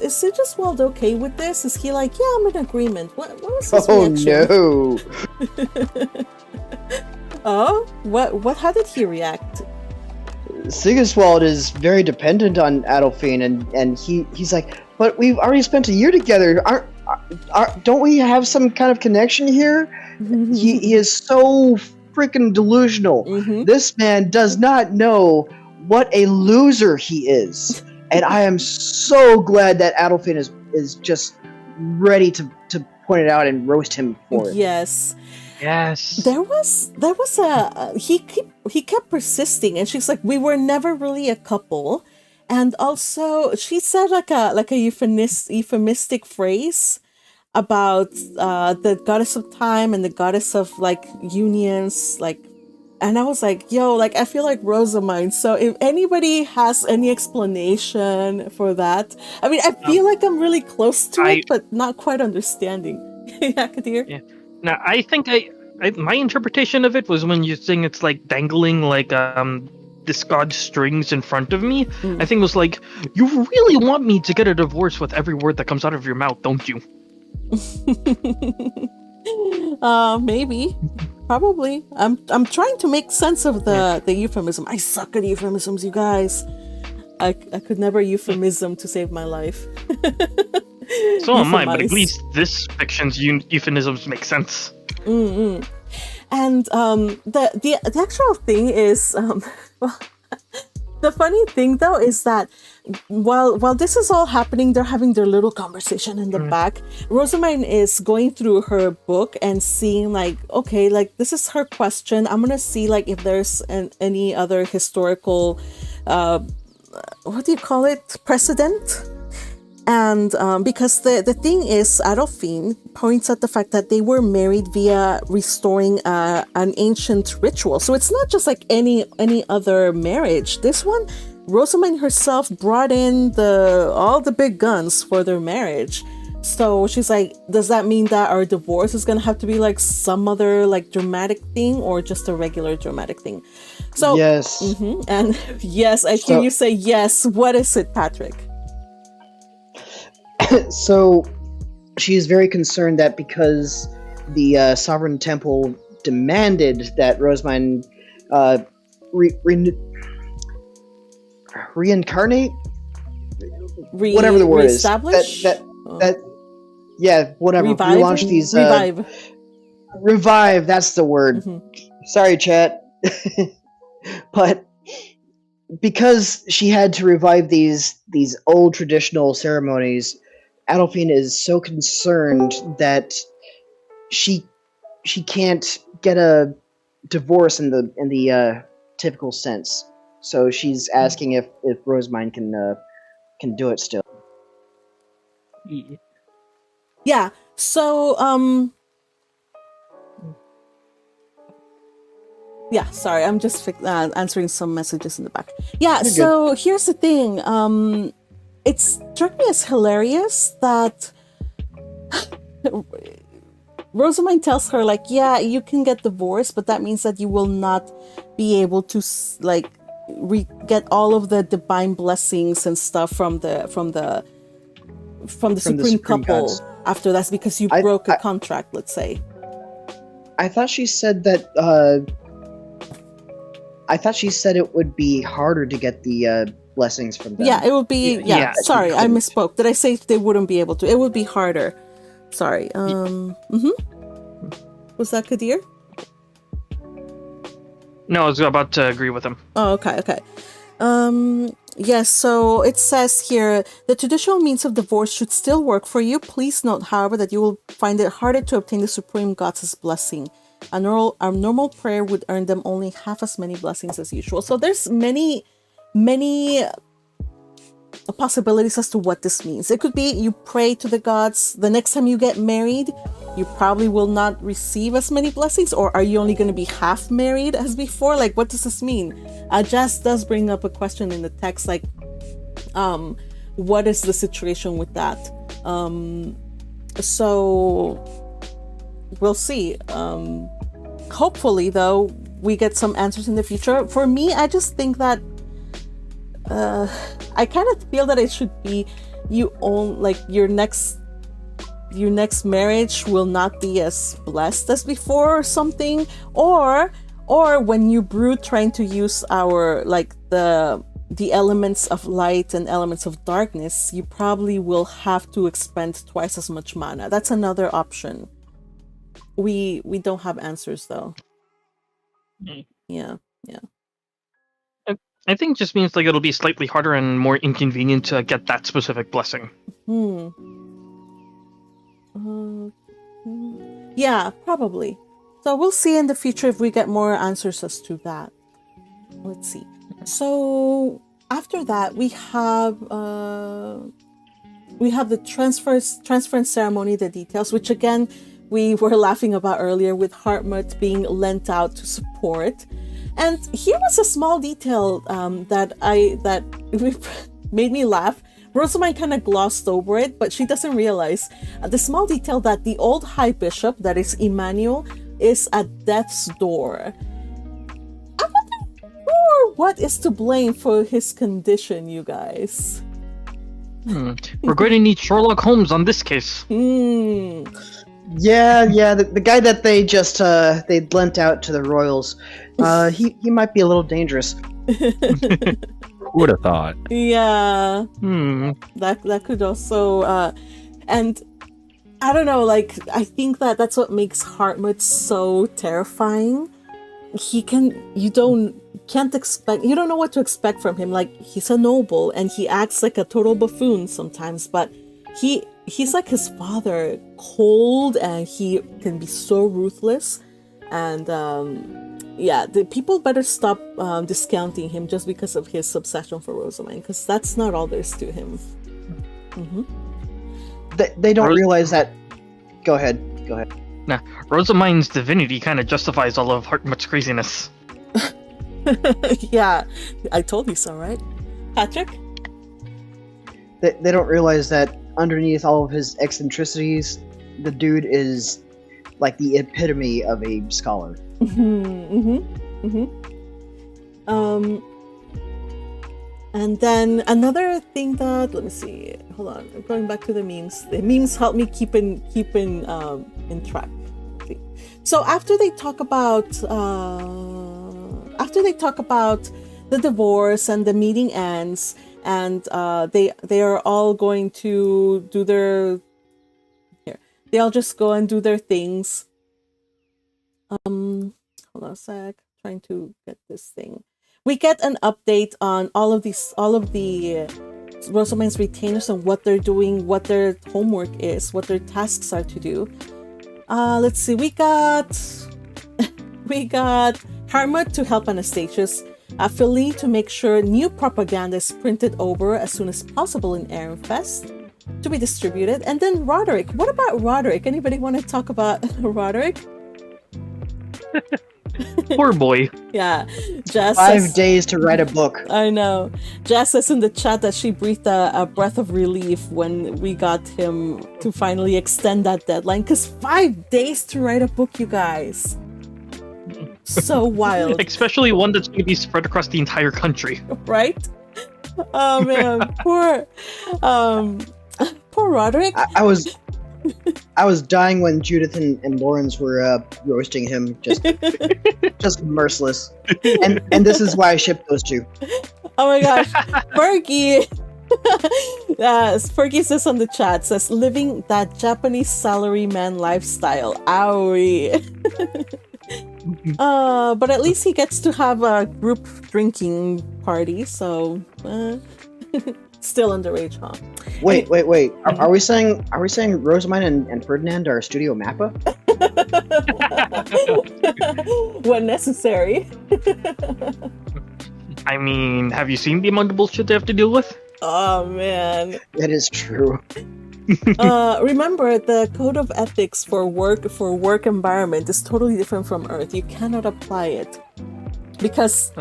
Sigiswald okay with this? Is he like, yeah, I'm in agreement? What was his reaction? No. Oh, what? How did he react? Sigiswald is very dependent on Adolphine, and he's like, but we've already spent a year together. Don't we have some kind of connection here? He is so freaking delusional. This man does not know what a loser he is. And I am so glad that Adolphine is just ready to point it out and roast him for it. Yes. There was he kept persisting, and she's like, we were never really a couple. And also she said like a euphemistic phrase about the goddess of time and the goddess of like unions, like. And I was like, yo, like, I feel like Rosamund. So if anybody has any explanation for that, I mean, I feel like I'm really close to it, but not quite understanding. Yeah, Kadir? Yeah. Now, I think my interpretation of it was when you think it's like dangling like discard strings in front of me. I think it was like, you really want me to get a divorce with every word that comes out of your mouth, don't you? Maybe. Probably. I'm trying to make sense of the euphemism. I suck at euphemisms, you guys. I could never euphemism to save my life. So am I, but at least this fiction's euphemisms make sense. And the actual thing is, well, the funny thing though is that while this is all happening, they're having their little conversation in the back. Rosamund is going through her book and seeing like, okay, like this is her question. I'm gonna see like if there's any other historical, what do you call it, precedent? And because the thing is, Adolphine points out the fact that they were married via restoring an ancient ritual. So it's not just like any other marriage. This one, Rosamund herself brought in all the big guns for their marriage. So she's like, does that mean that our divorce is gonna have to be like some other like dramatic thing or just a regular dramatic thing? So yes, and yes, I hear you say yes. What is it, Patrick? So she is very concerned that because the Sovereign Temple demanded that Rosamund reincarnate, whatever the word is. Yeah, whatever. Revive? Relaunch these. Revive. Revive. That's the word. Sorry, chat. But because she had to revive these old traditional ceremonies, Adolphine is so concerned that she can't get a divorce in the typical sense. So she's asking if Rosamine can do it still. Yeah. So yeah, sorry, I'm just answering some messages in the back. Yeah, You're so good. Here's the thing. It struck me as hilarious that Rosamine tells her, like, yeah, you can get divorced, but that means that you will not be able to, like, get all of the divine blessings and stuff from the supreme couple gods. After that's because you broke a contract, let's say. I thought she said that. I thought she said it would be harder to get the blessings from them. Yeah, it would be. Yeah. Sorry, I misspoke. Did I say they wouldn't be able to? It would be harder. Sorry. Was that Kadir? No, I was about to agree with him. Oh, okay. Yes, so it says here, the traditional means of divorce should still work for you. Please note, however, that you will find it harder to obtain the Supreme Goddess' blessing. A normal prayer would earn them only half as many blessings as usual. So there's many possibilities as to what this means. It could be you pray to the gods. The next time you get married, you probably will not receive as many blessings, or are you only going to be half married as before? Like, what does this mean? Jazz does bring up a question in the text, like, what is the situation with that? So we'll see. Hopefully, though, we get some answers in the future. For me, I just think that I kind of feel that it should be your next marriage will not be as blessed as before or something, or when you brew trying to use our the elements of light and elements of darkness, you probably will have to expend twice as much mana. That's another option. We don't have answers though. Yeah. I think it just means like it'll be slightly harder and more inconvenient to get that specific blessing. Yeah, probably. So we'll see in the future if we get more answers as to that. Let's see. So after that, we have the transference ceremony, the details, which again we were laughing about earlier with Hartmut being lent out to support. And here was a small detail that made me laugh. Rosamine kind of glossed over it, but she doesn't realize the small detail that the old high bishop, that is Emmanuel, is at death's door. I wonder what is to blame for his condition, you guys. We're going to need Sherlock Holmes on this case. Yeah, the guy that they just they lent out to the royals, he might be a little dangerous. Who would have thought? Yeah. That could also and I don't know, like, I think that's what makes Hartmut so terrifying. You don't know what to expect from him. Like, he's a noble and he acts like a total buffoon sometimes, but he's like his father, cold, and he can be so ruthless. And the people better stop discounting him just because of his obsession for Rosamine, because that's not all there is to him. They don't realize that. Go ahead. Nah, Rosamine's divinity kind of justifies all of Hartmut's craziness. Yeah, I told you so, right, Patrick? They don't realize that underneath all of his eccentricities, the dude is like the epitome of a scholar. And then another thing that, let me see, hold on, I'm going back to the memes. The memes help me keep in track. So after they talk about the divorce and the meeting ends, and they are all going to do their they all just go and do their things. Hold on a sec, trying to get this thing. We get an update on all of the Rosamine's retainers and what they're doing, what their homework is, what their tasks are to do. Let's see, we got Harmut to help Anastasius, Philly to make sure new propaganda is printed over as soon as possible in Ehrenfest to be distributed, and then Roderick. What about Roderick? Anybody want to talk about Roderick? Poor boy. Yeah, Jazz 5 says, days to write a book. I know. Jazz says in the chat that she breathed a breath of relief when we got him to finally extend that deadline, because 5 days to write a book, you guys. So wild. Especially one that's going to be spread across the entire country. Right? Oh man, poor Roderick. I was dying when Judith and Lawrence were roasting him, just merciless. And this is why I shipped those two. Oh my gosh, Fergie. Fergie says on the chat, says living that Japanese salaryman lifestyle. Owie. But at least he gets to have a group drinking party, so still underage, huh? Wait. Are we saying Rosamine and Ferdinand are Studio Mappa? When necessary. I mean, have you seen the amount of bullshit they have to deal with? Oh man. That is true. Remember, the code of ethics for work environment is totally different from Earth. You cannot apply it. Because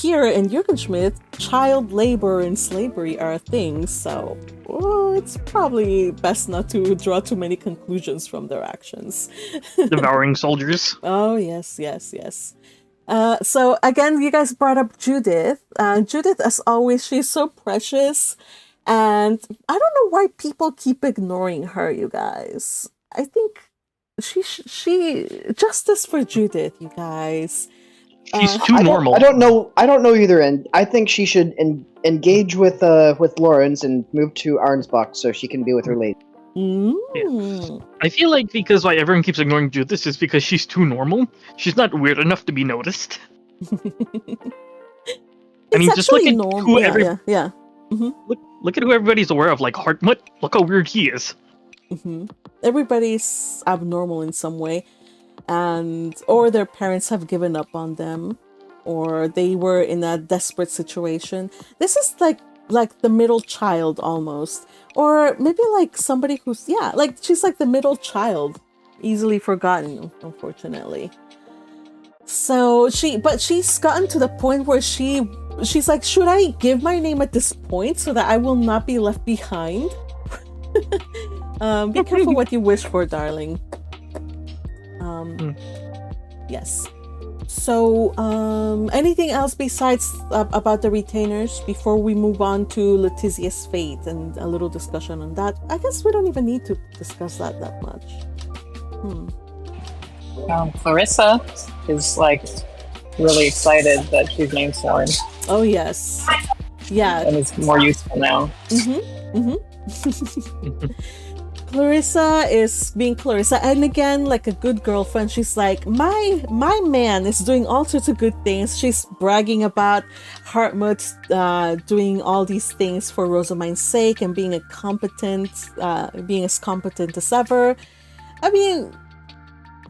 here in Jugendschmidt, child labor and slavery are things, so it's probably best not to draw too many conclusions from their actions. Devouring soldiers. Oh, yes. So again, you guys brought up Judith. Judith, as always, she's so precious. And I don't know why people keep ignoring her, you guys. I think she justice for Judith, you guys. She's too normal. I don't know either, and I think she should engage with Lawrence and move to Arnsbach so she can be with her lady. Yeah. I feel like because why everyone keeps ignoring Judith is because she's too normal. She's not weird enough to be noticed. I mean, just look at who Mm-hmm. Look at who everybody's aware of, like Hartmut. Look how weird he is. Mm-hmm. Everybody's abnormal in some way, or their parents have given up on them, or they were in a desperate situation. This is like the middle child almost, or maybe like somebody who's she's like the middle child, easily forgotten, unfortunately. So she's gotten to the point where she's like, should I give my name at this point so that I will not be left behind? Be careful what you wish for, darling. Yes. So, anything else besides about the retainers before we move on to Letizia's fate and a little discussion on that? I guess we don't even need to discuss that much. Clarissa is like really excited that she's named Thorn. Oh yes, yeah, and it's more useful now. Clarissa is being Clarissa, and again, like a good girlfriend, she's like, my man is doing all sorts of good things. She's bragging about Hartmut doing all these things for Rosamine's sake and being as competent as ever. I mean,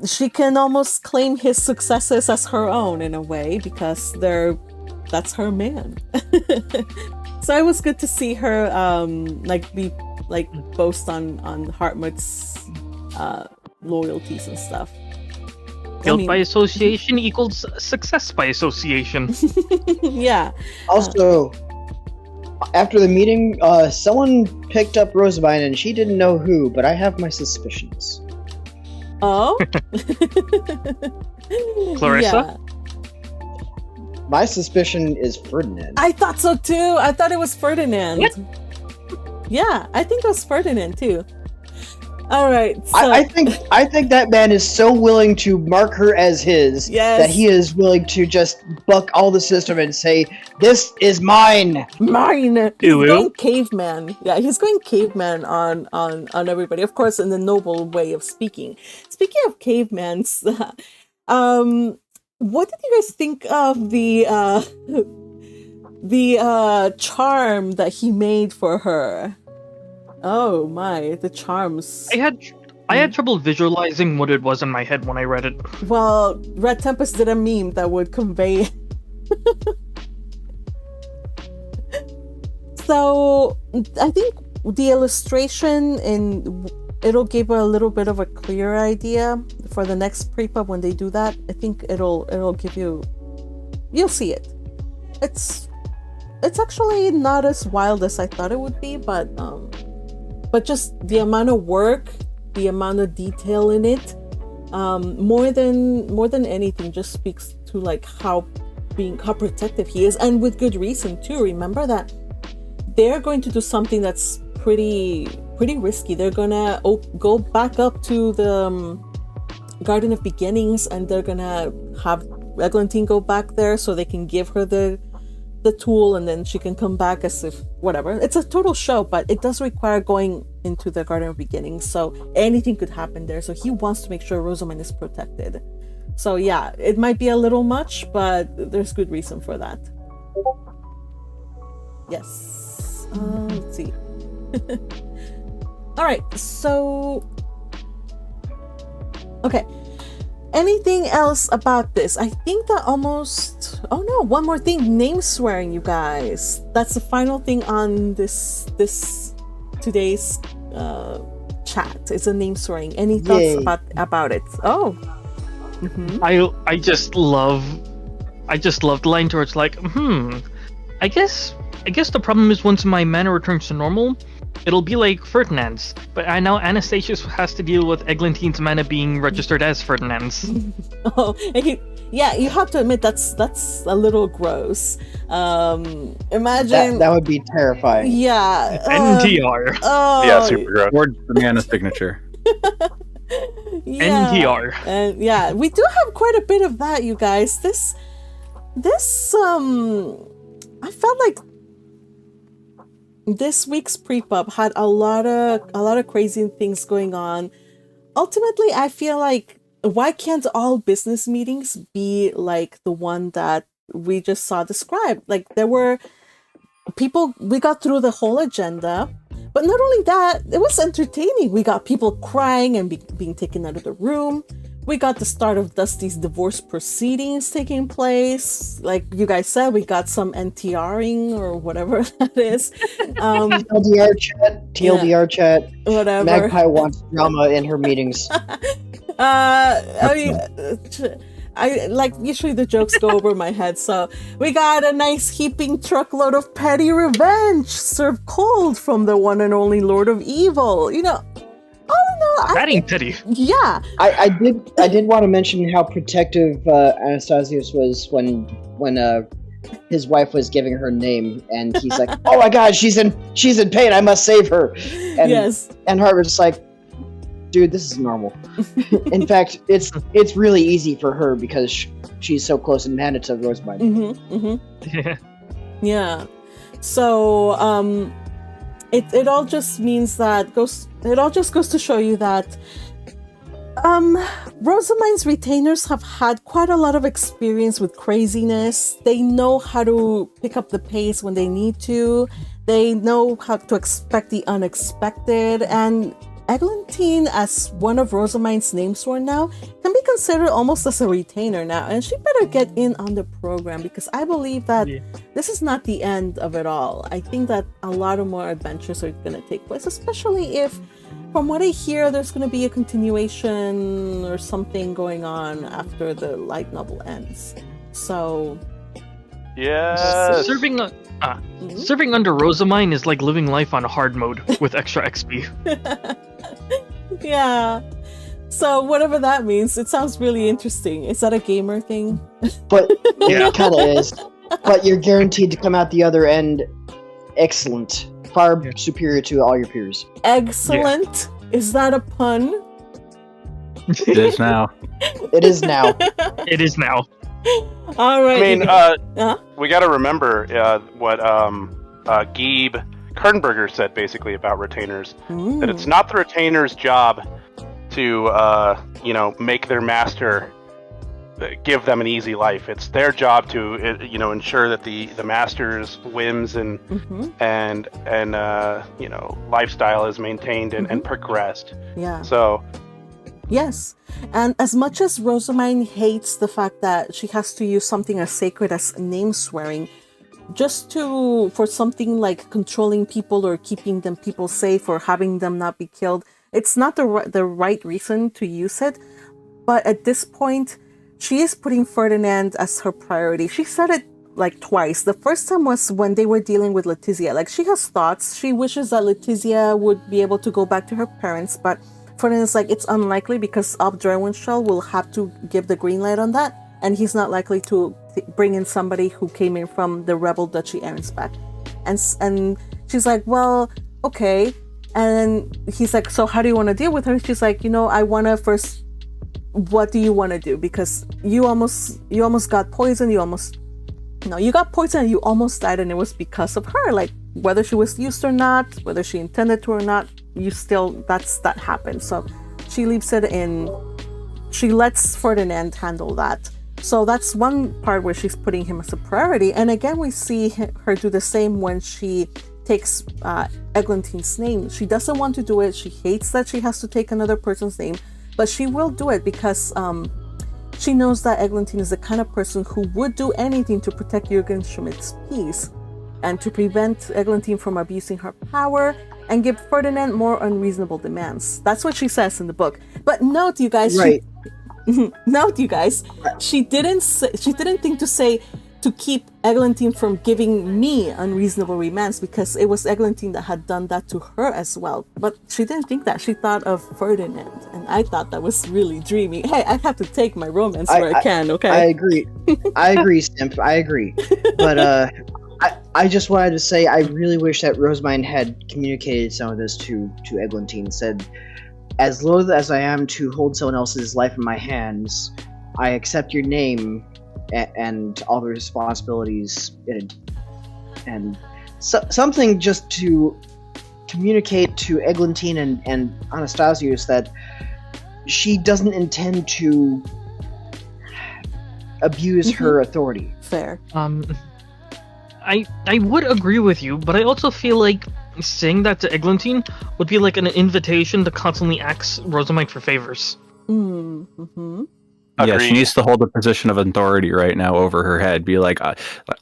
she can almost claim his successes as her own in a way because that's her man. So it was good to see her boast on Hartmut's loyalties and stuff. Guilt by association equals success by association. Yeah. Also, after the meeting, someone picked up Rosamine and she didn't know who, but I have my suspicions. Oh? Clarissa? Yeah. My suspicion is Ferdinand. I thought so too. I thought it was Ferdinand. What? Yeah, I think it was Ferdinand too. All right. So, I think that man is so willing to mark her as his that he is willing to just buck all the system and say, "This is mine." Mine. He's going caveman. Yeah, he's going caveman on everybody. Of course, in the noble way of speaking. Speaking of cavemans, what did you guys think of the charm that he made for her? Oh my, the charms. I had trouble visualizing what it was in my head when I read it. Well, Red Tempest did a meme that would convey. So I think the illustration it'll give a little bit of a clearer idea for the next PrePub when they do that. I think it'll give you'll see it. It's actually not as wild as I thought it would be, but just the amount of work, the amount of detail in it, more than anything, just speaks to like how protective he is, and with good reason too. Remember that they're going to do something that's pretty risky. They're gonna go back up to the Garden of Beginnings, and they're gonna have Eglantine go back there so they can give her the tool, and then she can come back as if whatever. It's a total show, but it does require going into the Garden of Beginnings, so anything could happen there. So he wants to make sure Rosamund is protected. So yeah, it might be a little much, but there's good reason for that. Yes. Let's see. All right, so okay. Anything else about this? I think that almost... Oh no, one more thing. Name swearing, you guys. That's the final thing on this today's chat. It's a name swearing. Any thoughts about it? Oh. Mm-hmm. I just love the line towards like, I guess the problem is once my mana returns to normal, it'll be like Ferdinand's, but I know Anastasius has to deal with Eglantine's mana being registered as Ferdinand's. Oh, yeah, you have to admit that's a little gross. Imagine that would be terrifying. Yeah. NTR. Yeah, super gross. Or the mana signature. Yeah. NTR. And yeah, we do have quite a bit of that, you guys. This I felt like this week's PrePub had a lot of crazy things going on. Ultimately, I feel like, why can't all business meetings be like the one that we just saw described? Like, there were people, we got through the whole agenda, but not only that, it was entertaining. We got people crying and being taken out of the room. We got the start of Dusty's divorce proceedings taking place. Like you guys said, we got some NTRing or whatever that is. TLDR chat. Whatever. Magpie wants drama in her meetings. I mean, I like, usually the jokes go over my head. So we got a nice heaping truckload of petty revenge served cold from the one and only Lord of Evil. You know, Ratting petty. Yeah. I did want to mention how protective Anastasius was when his wife was giving her name, and he's like, "Oh my God, she's in pain. I must save her." And yes. And Harvard's like, "Dude, this is normal. In fact, it's really easy for her because she's so close in mana to Rosamund." Mm-hmm, mm-hmm. Yeah. Yeah. So it all just means that it all just goes to show you that Rosamund's retainers have had quite a lot of experience with craziness. They know how to pick up the pace when they need to. They know how to expect the unexpected, and Eglantine, as one of Rosamund's namesworn now, can be considered almost as a retainer now, and she better get in on the program, because I believe that this is not the end of it all. I think that a lot of more adventures are going to take place, especially if, from what I hear, there's going to be a continuation or something going on after the light novel ends. So... yeah, serving under Rosamund is like living life on hard mode with extra XP. Yeah. So whatever that means, it sounds really interesting. Is that a gamer thing? But it kind of is. But you're guaranteed to come out the other end excellent, far superior to all your peers. Excellent. Is that a pun? It is now. It is now. It is now. All right. I mean, uh-huh. we got to remember what Geeb Kernberger said basically about retainers. That it's not the retainer's job to, make their master give them an easy life. It's their job to, ensure that the master's whims and lifestyle is maintained and progressed. Yeah. So. Yes, and as much as Rosamine hates the fact that she has to use something as sacred as name swearing, just for something like controlling people or keeping people safe or having them not be killed, it's not the right reason to use it. But at this point, she is putting Ferdinand as her priority. She said it like twice. The first time was when they were dealing with Letizia. Like, she has thoughts. She wishes that Letizia would be able to go back to her parents, but Ferdinand's like, it's unlikely because Ob Drewinshall will have to give the green light on that, and he's not likely to bring in somebody who came in from the rebel Duchy Arensback. And she's like, well, okay. And he's like, so how do you want to deal with her? She's like, I want to first, what do you want to do? Because you almost got poisoned. You got poisoned and you almost died, and it was because of her. Like, whether she was used or not, whether she intended to or not, that happened. So she leaves it in, she lets Ferdinand handle that. So that's one part where she's putting him as a priority. And again, we see her do the same when she takes Eglantine's name. She doesn't want to do it. She hates that she has to take another person's name, but she will do it because she knows that Eglantine is the kind of person who would do anything to protect Jürgen Schmidt's peace and to prevent Eglantine from abusing her power and give Ferdinand more unreasonable demands. That's what she says in the book. But note, you guys, right. She didn't think to say to keep Eglantine from giving me unreasonable demands, because it was Eglantine that had done that to her as well. But she didn't think that. She thought of Ferdinand, and I thought that was really dreamy. Hey, I have to take my romance where I can. Okay, I agree. Simp. I agree. But I just wanted to say I really wish that Rosamine had communicated some of this to Eglantine. Said, as loath as I am to hold someone else's life in my hands, I accept your name and all the responsibilities and something just to communicate to Eglantine and Anastasius that she doesn't intend to abuse her authority. Fair. I would agree with you, but I also feel like saying that to Eglantine would be like an invitation to constantly ask Rosamine for favors. Mm-hmm. Yeah, she needs to hold a position of authority right now over her head. Be like,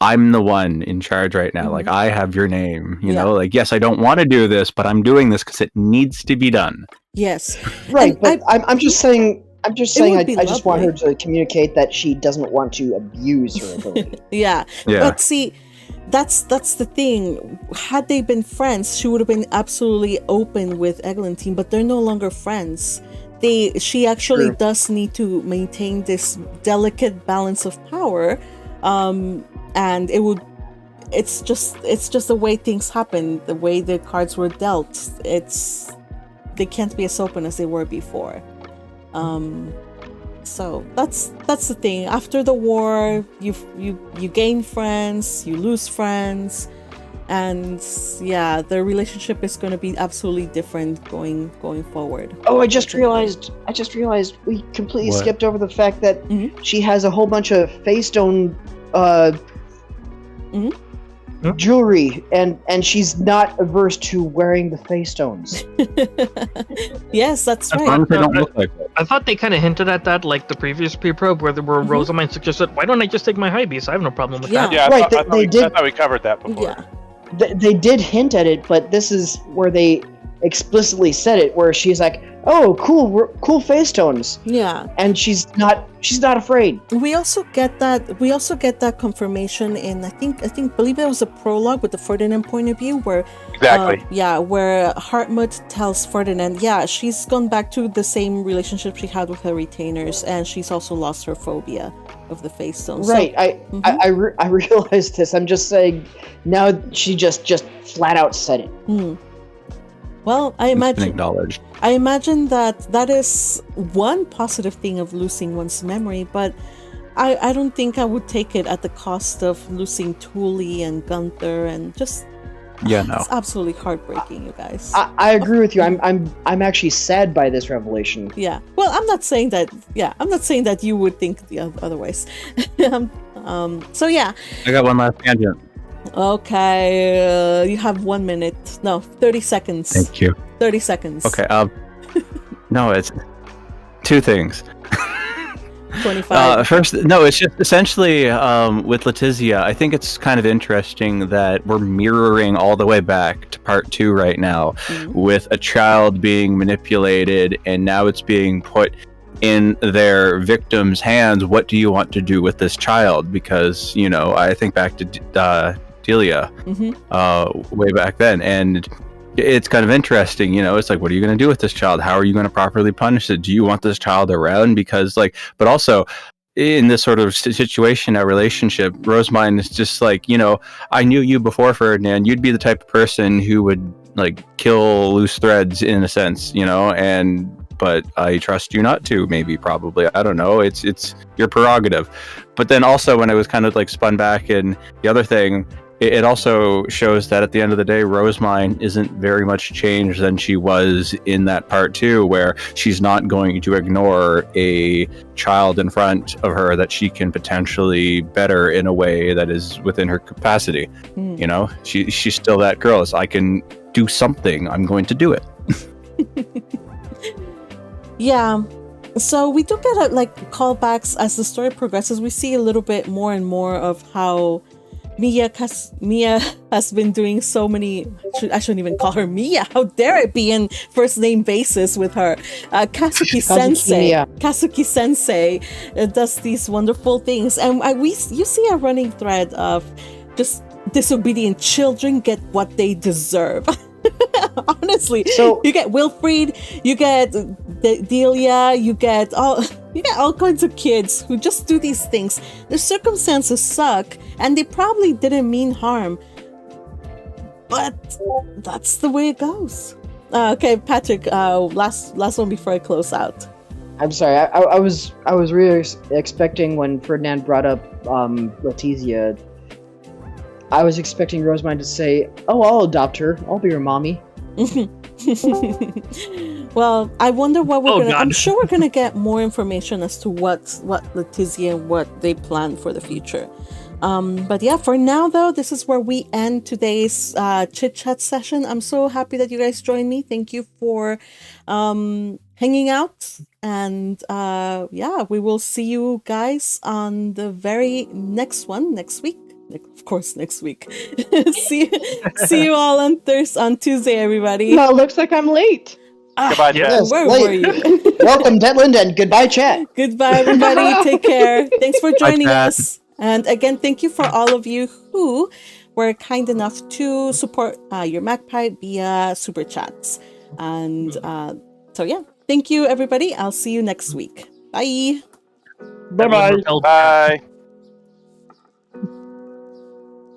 I'm the one in charge right now. Like, I have your name. You know, like, yes, I don't want to do this, but I'm doing this because it needs to be done. Yes. Right, and but I'm just saying. I just want her lovely to communicate that she doesn't want to abuse her authority. Yeah. But see, that's the thing. Had they been friends, she would have been absolutely open with Eglantine, but they're no longer friends. She actually does need to maintain this delicate balance of power, and it's just the way things happen, the way the cards were dealt. They can't be as open as they were before. So that's the thing. After the war, you gain friends, you lose friends, and the relationship is going to be absolutely different going forward. Oh, I just realized we completely skipped over the fact that she has a whole bunch of Faystone jewelry, and she's not averse to wearing the Faystones. Yes, that's right. As long as they don't look like that. I thought they kind of hinted at that, like the previous PrePub, where Rosamine suggested, "Why don't I just take my high beast? I have no problem with that." Yeah, Right, I thought we covered that before. Yeah. They did hint at it, but this is where they explicitly said it, where she's like, "Oh, cool Faystones." Yeah. And she's not afraid. We also get that confirmation in I believe it was a prologue with the Ferdinand point of view, where where Hartmut tells Ferdinand, she's gone back to the same relationship she had with her retainers, and she's also lost her phobia of the Faystones. Right. So, I realized this. I'm just saying now she just flat out said it. Well, I imagine acknowledged. I imagine that is one positive thing of losing one's memory, but I don't think I would take it at the cost of losing Thule and Gunther and just it's absolutely heartbreaking, you guys. I agree with you. I'm actually sad by this revelation. Yeah. Well, I'm not saying that. Yeah, I'm not saying that you would think the otherwise. So yeah. I got one last tangent. Okay, you have 1 minute. No, 30 seconds. Thank you. 30 seconds. Okay. No, it's two things. 25. First, no, it's just essentially with Letizia, I think it's kind of interesting that we're mirroring all the way back to part 2 right now with a child being manipulated, and now it's being put in their victim's hands. What do you want to do with this child? Because, I think back to Delia way back then, and it's kind of interesting, it's like, what are you going to do with this child? How are you going to properly punish it? Do you want this child around? Because but also in this sort of situation, a relationship, Rosemine is just like, I knew you before, Ferdinand. You'd be the type of person who would kill loose threads in a sense, but I trust you not to, maybe, probably. I don't know. It's your prerogative. But then also when I was kind of spun back, and the other thing, it also shows that at the end of the day, Rosemine isn't very much changed than she was in that part 2, where she's not going to ignore a child in front of her that she can potentially better in a way that is within her capacity. She's still that girl. I can do something. I'm going to do it. Yeah. So we do get callbacks as the story progresses. We see a little bit more and more of how Mia has been doing so many. I shouldn't even call her Mia. How dare it be in first name basis with her? Kazuki Sensei does these wonderful things, and you see a running thread of just disobedient children get what they deserve. Honestly, so you get Wilfried, you get Delia, you get all kinds of kids who just do these things. The circumstances suck, and they probably didn't mean harm, but that's the way it goes. Okay, Patrick, last one before I close out. I'm sorry. I was really expecting when Ferdinand brought up Letizia. I was expecting Rosemine to say, "Oh, I'll adopt her. I'll be her mommy." Well, I wonder what we're gonna. I'm sure we're gonna get more information as to what Letizia and what they plan for the future. But yeah, for now though, this is where we end today's chit chat session. I'm so happy that you guys joined me. Thank you for hanging out, and we will see you guys on the very next one next week. Of course, next week. see you all on Tuesday, everybody. No, looks like I'm late. Goodbye, Chat. Where were you? Welcome, Detland, and goodbye, Chat. Goodbye, everybody. Take care. Thanks for joining us. And again, thank you for all of you who were kind enough to support your Magpie via Super Chats. And thank you, everybody. I'll see you next week. Bye. Bye-bye. Bye.